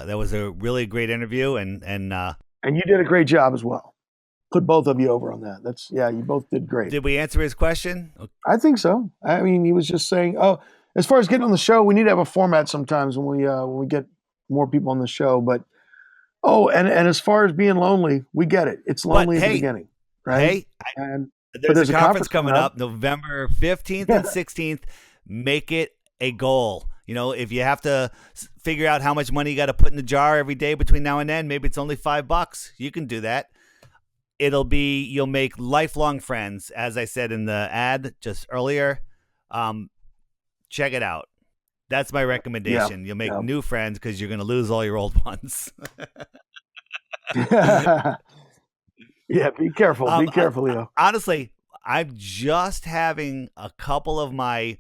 That was a really great interview, and you did a great job as well. Put both of you over on that. You both did great. Did we answer his question? I think so. I mean, he was just saying, as far as getting on the show, we need to have a format sometimes when we get more people on the show. But and as far as being lonely, we get it. It's lonely at the beginning, right? Hey, there's a conference coming up November 15th and 16th. Make it a goal. If you have to figure out how much money you got to put in the jar every day between now and then, maybe it's only $5. You can do that. You'll make lifelong friends, as I said in the ad just earlier. Check it out. That's my recommendation. Yeah, You'll make new friends because you're going to lose all your old ones. Yeah, be careful. Be careful, Leo. Honestly, I'm just having a couple of my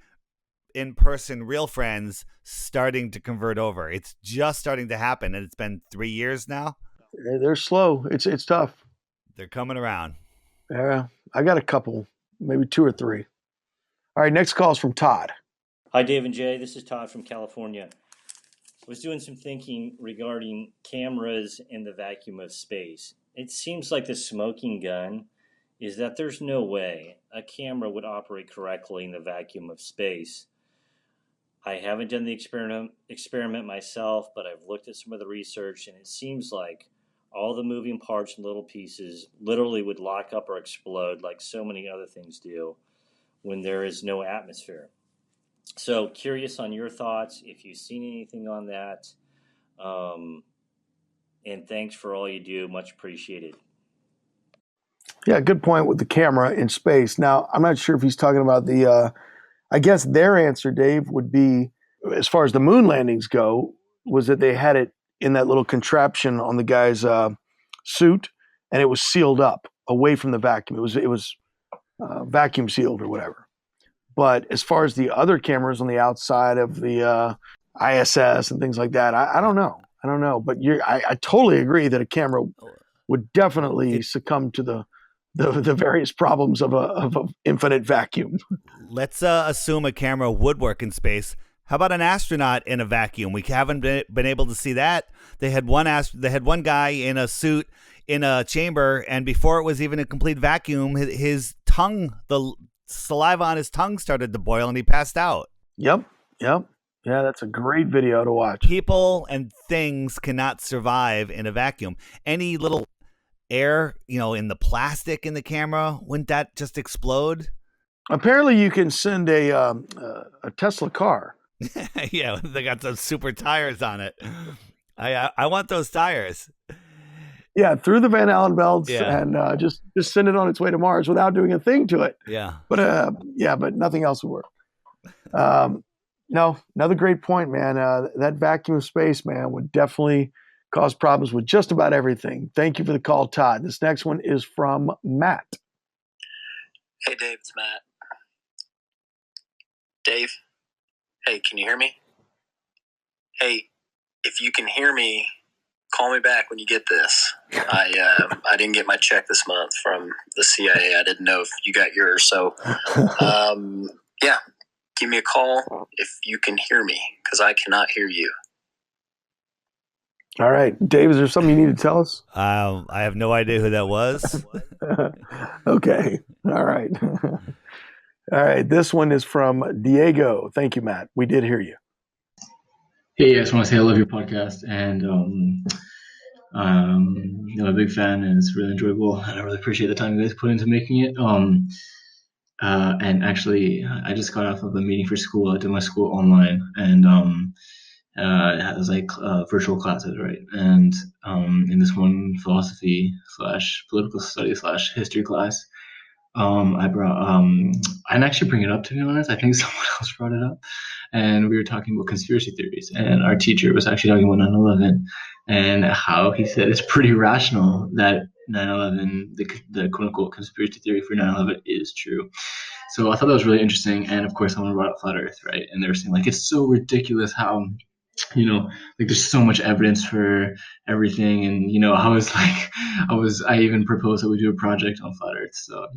in-person real friends starting to convert over. It's just starting to happen, and it's been 3 years now. They're slow. It's tough. They're coming around. Yeah, I got a couple, maybe 2 or 3. All right, next call is from Todd. Hi, Dave and Jay. This is Todd from California. I was doing some thinking regarding cameras in the vacuum of space. It seems like the smoking gun is that there's no way a camera would operate correctly in the vacuum of space. I haven't done the experiment myself, but I've looked at some of the research, and it seems like all the moving parts and little pieces literally would lock up or explode like so many other things do when there is no atmosphere. So curious on your thoughts, if you've seen anything on that. And thanks for all you do. Much appreciated. Yeah, good point with the camera in space. Now, I'm not sure if he's talking about I guess their answer, Dave, would be, as far as the moon landings go, was that they had it in that little contraption on the guy's suit, and it was sealed up away from the vacuum. It was vacuum sealed or whatever. But as far as the other cameras on the outside of the ISS and things like that, I don't know. But I totally agree that a camera would definitely succumb to the various problems of an infinite vacuum. Let's assume a camera would work in space. How about an astronaut in a vacuum? We haven't been able to see that. They had one guy in a suit in a chamber, and before it was even a complete vacuum, his tongue, the saliva on his tongue started to boil, and he passed out. Yep. Yeah, that's a great video to watch. People and things cannot survive in a vacuum. Any little air, in the plastic in the camera, wouldn't that just explode? Apparently, you can send a Tesla car. Yeah, they got those super tires on it. I want those tires. Yeah, through the Van Allen belts and just send it on its way to Mars without doing a thing to it. Yeah. But nothing else would work. No, another great point, man. That vacuum of space, man, would definitely cause problems with just about everything. Thank you for the call, Todd. This next one is from Matt. Hey, Dave, it's Matt. Dave, hey, can you hear me? Hey, if you can hear me, call me back when you get this. I didn't get my check this month from the CIA. I didn't know if you got yours. So, yeah, give me a call if you can hear me, because I cannot hear you. All right. Dave, is there something you need to tell us? I have no idea who that was. Okay. All right. All right. This one is from Diego. Thank you, Matt. We did hear you. Hey, I just want to say I love your podcast, and I'm a big fan, and it's really enjoyable, and I really appreciate the time you guys put into making it. And actually, I just got off of a meeting for school. I did my school online, and it was like virtual classes, right? And in this one philosophy slash political study slash history class, I brought I didn't actually bring it up, to be honest. I think someone else brought it up, and we were talking about conspiracy theories. And our teacher was actually talking about 9/11 and how he said it's pretty rational that 9/11, the quote unquote conspiracy theory for 9/11 is true. So I thought that was really interesting. And of course, someone brought up flat Earth, right? And they were saying like it's so ridiculous how like there's so much evidence for everything. And I even proposed that we do a project on flat Earth. So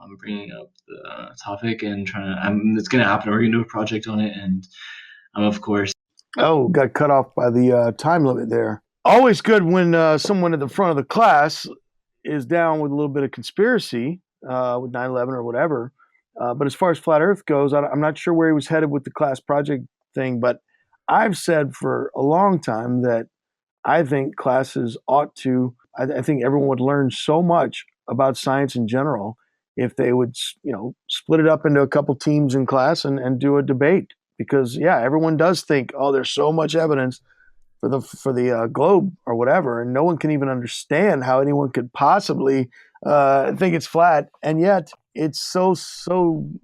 I'm bringing up the topic and it's gonna happen. We're gonna do a project on it, and of course. Oh, got cut off by the time limit there. Always good when someone at the front of the class is down with a little bit of conspiracy with 9/11 or whatever. But as far as flat Earth goes, I'm not sure where he was headed with the class project thing. But I've said for a long time that I think classes ought to. I think everyone would learn so much about science in general if they would, split it up into a couple teams in class and do a debate. Because everyone does think, oh, there's so much evidence for the globe or whatever, and no one can even understand how anyone could possibly think it's flat, and yet it's so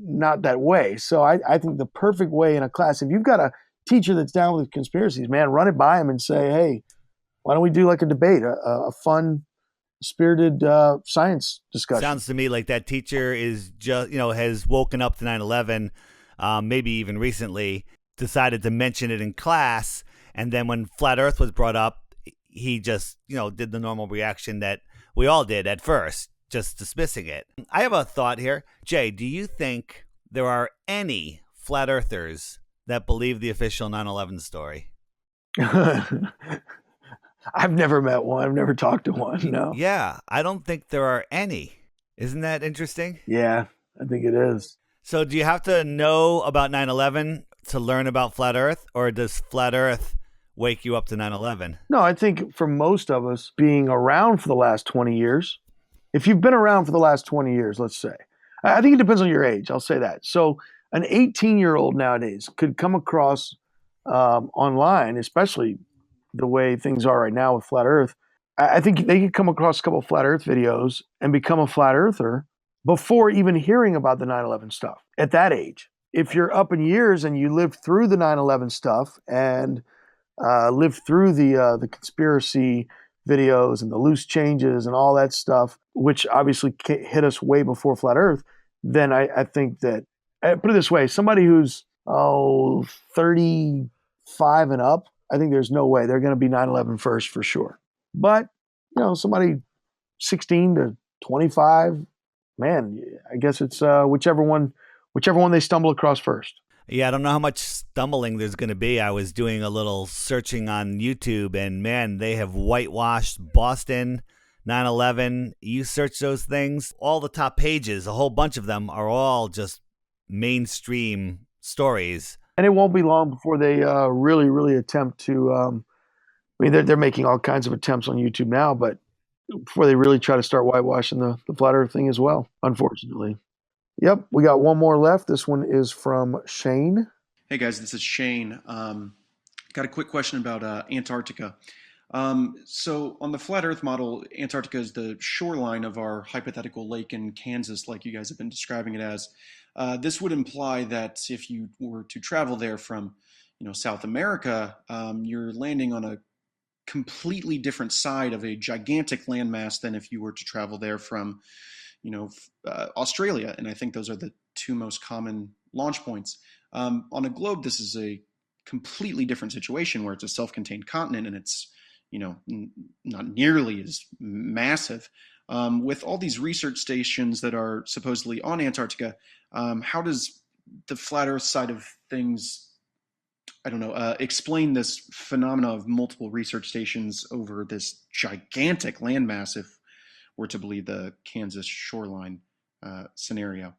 not that way. So I think the perfect way in a class, if you've got a teacher that's down with conspiracies, man, run it by him and say, hey, why don't we do like a debate, a fun, spirited science discussion? Sounds to me like that teacher is just, has woken up to 9/11, maybe even recently, decided to mention it in class. And then when flat Earth was brought up, he just, did the normal reaction that we all did at first, just dismissing it. I have a thought here. Jay, do you think there are any flat earthers that believe the official 9/11 story? I've never met one. I've never talked to one. No. Yeah, I don't think there are any. Isn't that interesting? Yeah, I think it is. So do you have to know about 9/11 to learn about flat Earth, or does flat Earth wake you up to 9/11? No, I think for most of us being around for the last 20 years, if you've been around for the last 20 years, let's say, I think it depends on your age. I'll say that. So an 18-year-old nowadays could come across online, especially the way things are right now with flat Earth. I think they could come across a couple of flat Earth videos and become a flat Earther before even hearing about the 9/11 stuff at that age. If you're up in years and you lived through the 9/11 stuff and lived through the conspiracy videos and the loose changes and all that stuff, which obviously hit us way before flat Earth, then I think that, put it this way, somebody who's 35 and up, I think there's no way they're going to be 9/11 first for sure. But somebody 16 to 25, man, I guess it's whichever one they stumble across first. Yeah, I don't know how much stumbling there's going to be. I was doing a little searching on YouTube, and man, they have whitewashed Boston, 9/11. You search those things, all the top pages, a whole bunch of them are all just mainstream stories. And it won't be long before they really, really attempt to. They're making all kinds of attempts on YouTube now, but before they really try to start whitewashing the flat Earth thing as well, unfortunately. Yep, we got one more left. This one is from Shane. Hey guys, this is Shane. Got a quick question about Antarctica. So on the flat Earth model, Antarctica is the shoreline of our hypothetical lake in Kansas, like you guys have been describing it as. This would imply that if you were to travel there from, South America, you're landing on a completely different side of a gigantic landmass than if you were to travel there from, Australia. And I think those are the two most common launch points. On a globe, this is a completely different situation where it's a self-contained continent and it's, not nearly as massive. With all these research stations that are supposedly on Antarctica, how does the flat Earth side of things, explain this phenomena of multiple research stations over this gigantic landmass if we're to believe the Kansas shoreline scenario?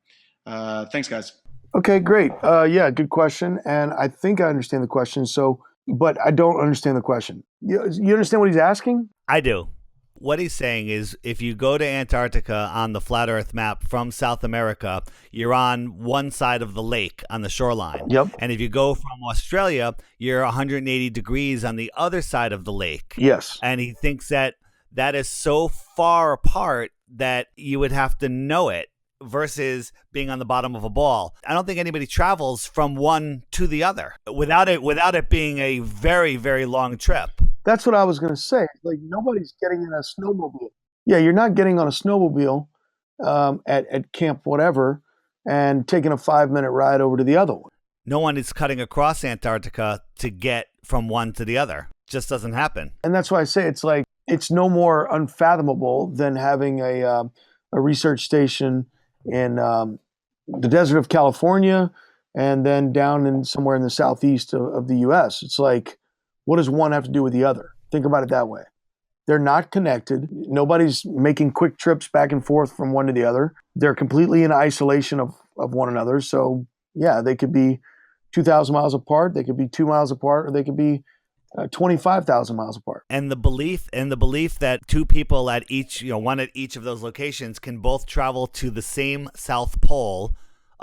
Thanks, guys. Okay, great. Yeah, good question. And I think I understand the question. So but I don't understand the question. You understand what he's asking? I do. What he's saying is if you go to Antarctica on the flat Earth map from South America, you're on one side of the lake on the shoreline. Yep. And if you go from Australia, you're 180 degrees on the other side of the lake. Yes. And he thinks that that is so far apart that you would have to know it versus being on the bottom of a ball. I don't think anybody travels from one to the other without it being a very, very long trip. That's what I was going to say. Like, nobody's getting in a snowmobile. Yeah, you're not getting on a snowmobile at camp whatever and taking a 5-minute ride over to the other one. No one is cutting across Antarctica to get from one to the other. Just doesn't happen. And that's why I say it's like it's no more unfathomable than having a research station in the desert of California and then down in somewhere in the southeast of the U.S. It's like, what does one have to do with the other? Think about it that way. They're not connected. Nobody's making quick trips back and forth from one to the other. They're completely in isolation of one another. So, yeah, they could be 2,000 miles apart. They could be 2 miles apart, or they could be 25,000 miles apart. And the belief that two people at each, one at each of those locations can both travel to the same South Pole,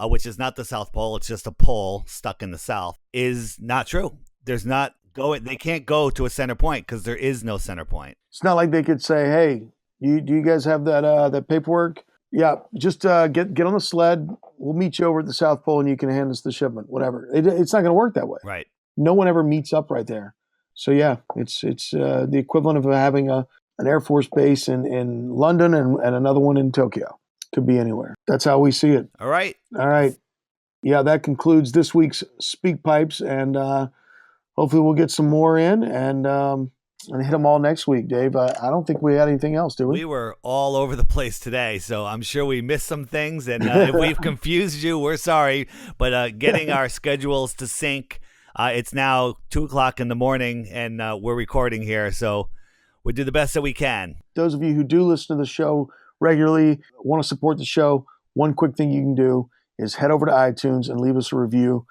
which is not the South Pole, it's just a pole stuck in the South, is not true. They can't go to a center point because there is no center point. It's not like they could say, "Hey, do you guys have that paperwork? Yeah, just get on the sled. We'll meet you over at the South Pole, and you can hand us the shipment. Whatever." It's not going to work that way. Right. No one ever meets up right there. So yeah, it's the equivalent of having an Air Force base in London and another one in Tokyo. Could be anywhere. That's how we see it. All right. Yeah, that concludes this week's Speak Pipes, and hopefully we'll get some more in and hit them all next week, Dave. I don't think we had anything else, do we? We were all over the place today, so I'm sure we missed some things, and if we've confused you, we're sorry. But getting our schedules to sync, it's now 2:00 in the morning, and we're recording here, so we do the best that we can. Those of you who do listen to the show regularly, want to support the show, one quick thing you can do is head over to iTunes and leave us a review,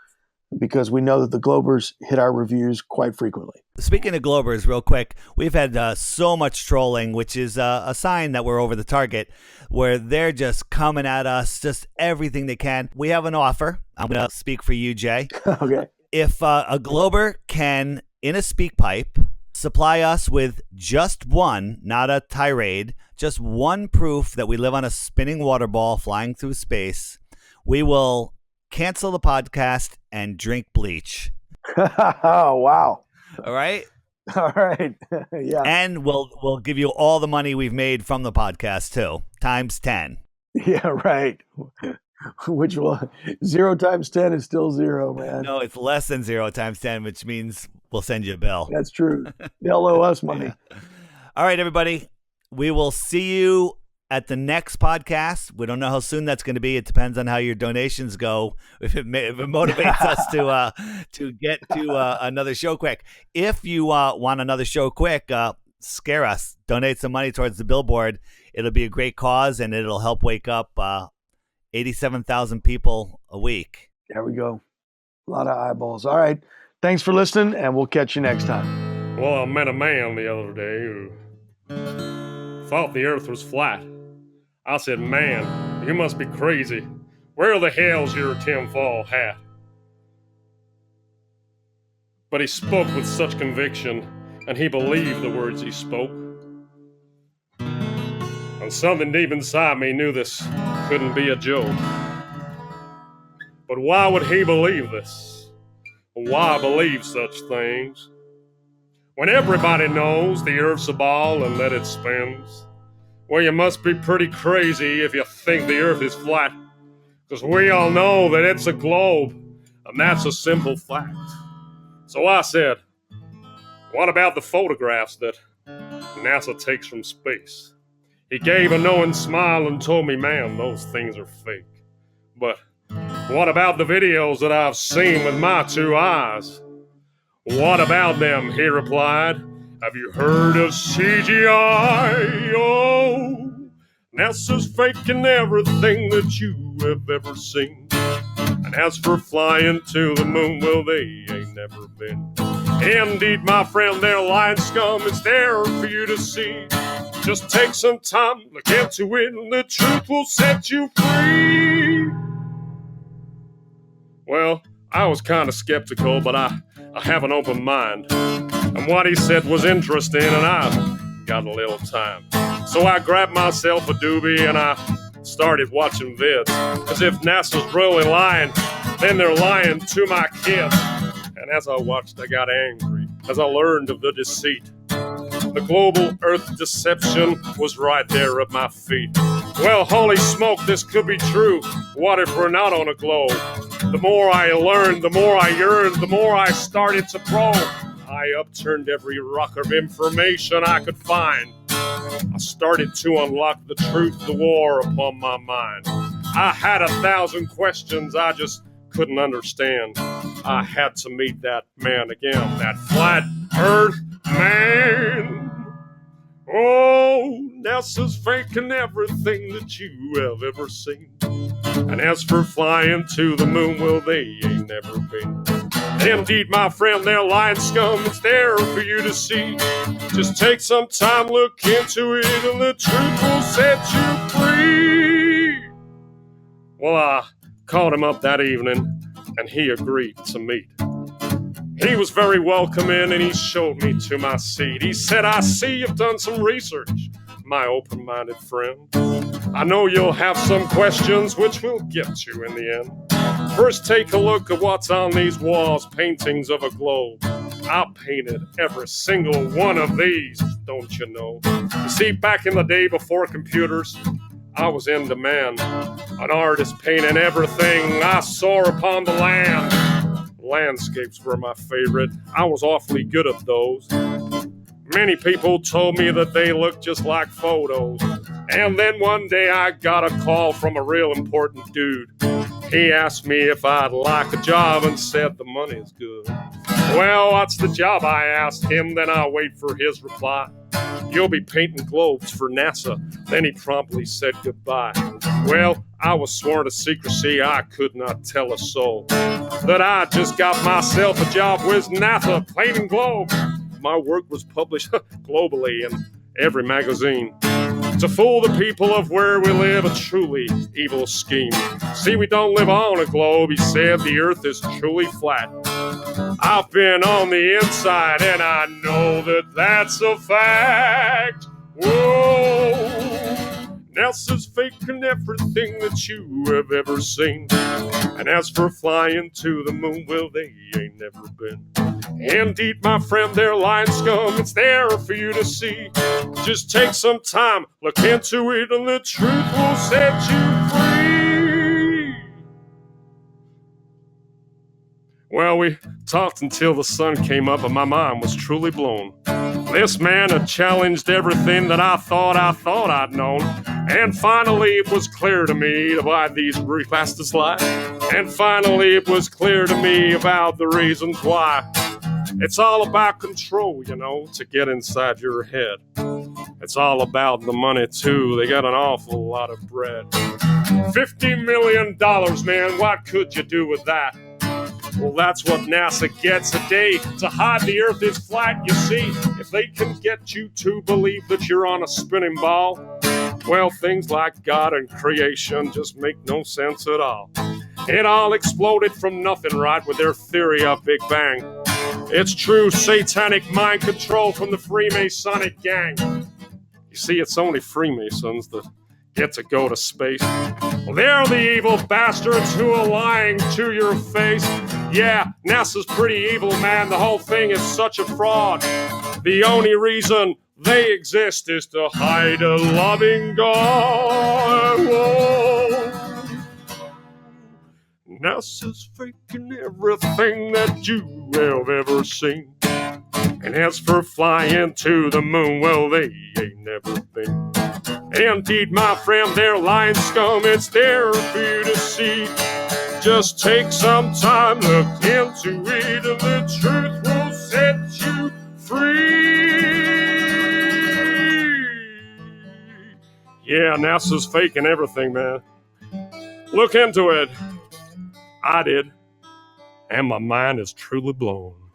because we know that the Globers hit our reviews quite frequently. Speaking of Globers, real quick, we've had so much trolling, which is a sign that we're over the target, where they're just coming at us, just everything they can. We have an offer. I'm going to speak for you, Jay. Okay. If a Glober can, in a speak pipe, supply us with just one, not a tirade, just one proof that we live on a spinning water ball flying through space, we will cancel the podcast and drink bleach. Oh, wow. All right? All right. Yeah. And we'll give you all the money we've made from the podcast, too, times 10. Yeah, right. Which will 0 times 10 is still 0, man. No, it's less than 0 times 10, which means we'll send you a bill. That's true. They'll owe us money. Yeah. All right, everybody. We will see you at the next podcast. We don't know how soon that's going to be. It depends on how your donations go. If it motivates us to get to another show quick. If you want another show quick, scare us. Donate some money towards the Billboard. It'll be a great cause, and it'll help wake up 87,000 people a week. There we go. A lot of eyeballs. All right. Thanks for listening, and we'll catch you next time. Well, I met a man the other day who thought the earth was flat. I said, "Man, you must be crazy. Where the hell's your tinfoil hat?" But he spoke with such conviction, and he believed the words he spoke. And something deep inside me knew this couldn't be a joke. But why would he believe this? Why believe such things? When everybody knows the earth's a ball and that it spins. Well, you must be pretty crazy if you think the earth is flat. Because we all know that it's a globe, and that's a simple fact. So I said, what about the photographs that NASA takes from space? He gave a knowing smile and told me, "Man, those things are fake." But what about the videos that I've seen with my 2 eyes? What about them? He replied. Have you heard of CGI? Oh, NASA's faking everything that you have ever seen. And as for flying to the moon, well, they ain't never been. Indeed, my friend, they're lying scum. It's there for you to see. Just take some time, look into it, and the truth will set you free. Well, I was kind of skeptical, but I have an open mind. And what he said was interesting, and I got a little time. So I grabbed myself a doobie and I started watching vids. As if NASA's really lying, then they're lying to my kids. And as I watched, I got angry as I learned of the deceit. The global Earth deception was right there at my feet. Well, holy smoke, this could be true. What if we're not on a globe? The more I learned, the more I yearned, the more I started to probe. I upturned every rock of information I could find. I started to unlock the truth, the war upon my mind. I had 1,000 questions I just couldn't understand. I had to meet that man again, that flat earth man. Oh, NASA's faking everything that you have ever seen. And as for flying to the moon, well, they ain't never been. Indeed, my friend, they're lying scum. It's there for you to see. Just take some time, look into it, and the truth will set you free. Well, I called him up that evening, and he agreed to meet. He was very welcoming, and he showed me to my seat. He said, I see you've done some research, my open-minded friend. I know you'll have some questions, which we'll get to in the end. First, take a look at what's on these walls, paintings of a globe. I painted every single one of these, don't you know? You see, back in the day before computers, I was in demand. An artist painting everything I saw upon the land. Landscapes were my favorite. I was awfully good at those. Many people told me that they looked just like photos. And then one day I got a call from a real important dude. He asked me if I'd like a job and said the money's good. Well, what's the job? I asked him, then I'll wait for his reply. You'll be painting globes for NASA. Then he promptly said goodbye. Well, I was sworn to secrecy. I could not tell a soul that I just got myself a job with NASA painting globes. My work was published globally in every magazine. To fool the people of where we live, a truly evil scheme. See, we don't live on a globe, he said, the earth is truly flat. I've been on the inside and I know that that's a fact. Whoa! NASA's faking everything that you have ever seen. And as for flying to the moon, well, they ain't never been. Indeed, my friend, they're lying scum. It's there for you to see. Just take some time, look into it, and the truth will set you free. Well, we talked until the sun came up, and my mind was truly blown. This man had challenged everything that I thought I'd known. And finally it was clear to me why these bastards lie. And finally it was clear to me about the reasons why. It's all about control, you know, to get inside your head. It's all about the money, too. They got an awful lot of bread. $50 million, man, what could you do with that? Well, that's what NASA gets a day to hide the earth is flat, you see. If they can get you to believe that you're on a spinning ball, well, things like God and creation just make no sense at all. It all exploded from nothing, right, with their theory of Big Bang. It's true satanic mind control from the Freemasonic gang. You see, it's only Freemasons that get to go to space. Well, they're the evil bastards who are lying to your face. Yeah, NASA's pretty evil, man. The whole thing is such a fraud. The only reason they exist is to hide a loving God. Whoa. NASA's faking everything that you have ever seen. And as for flying to the moon, well, they ain't never been. Indeed, my friend, they're lying scum. It's there for you to see. Just take some time, look into it, and the truth will set you free. Yeah, NASA's faking everything, man. Look into it. I did. and my mind is truly blown.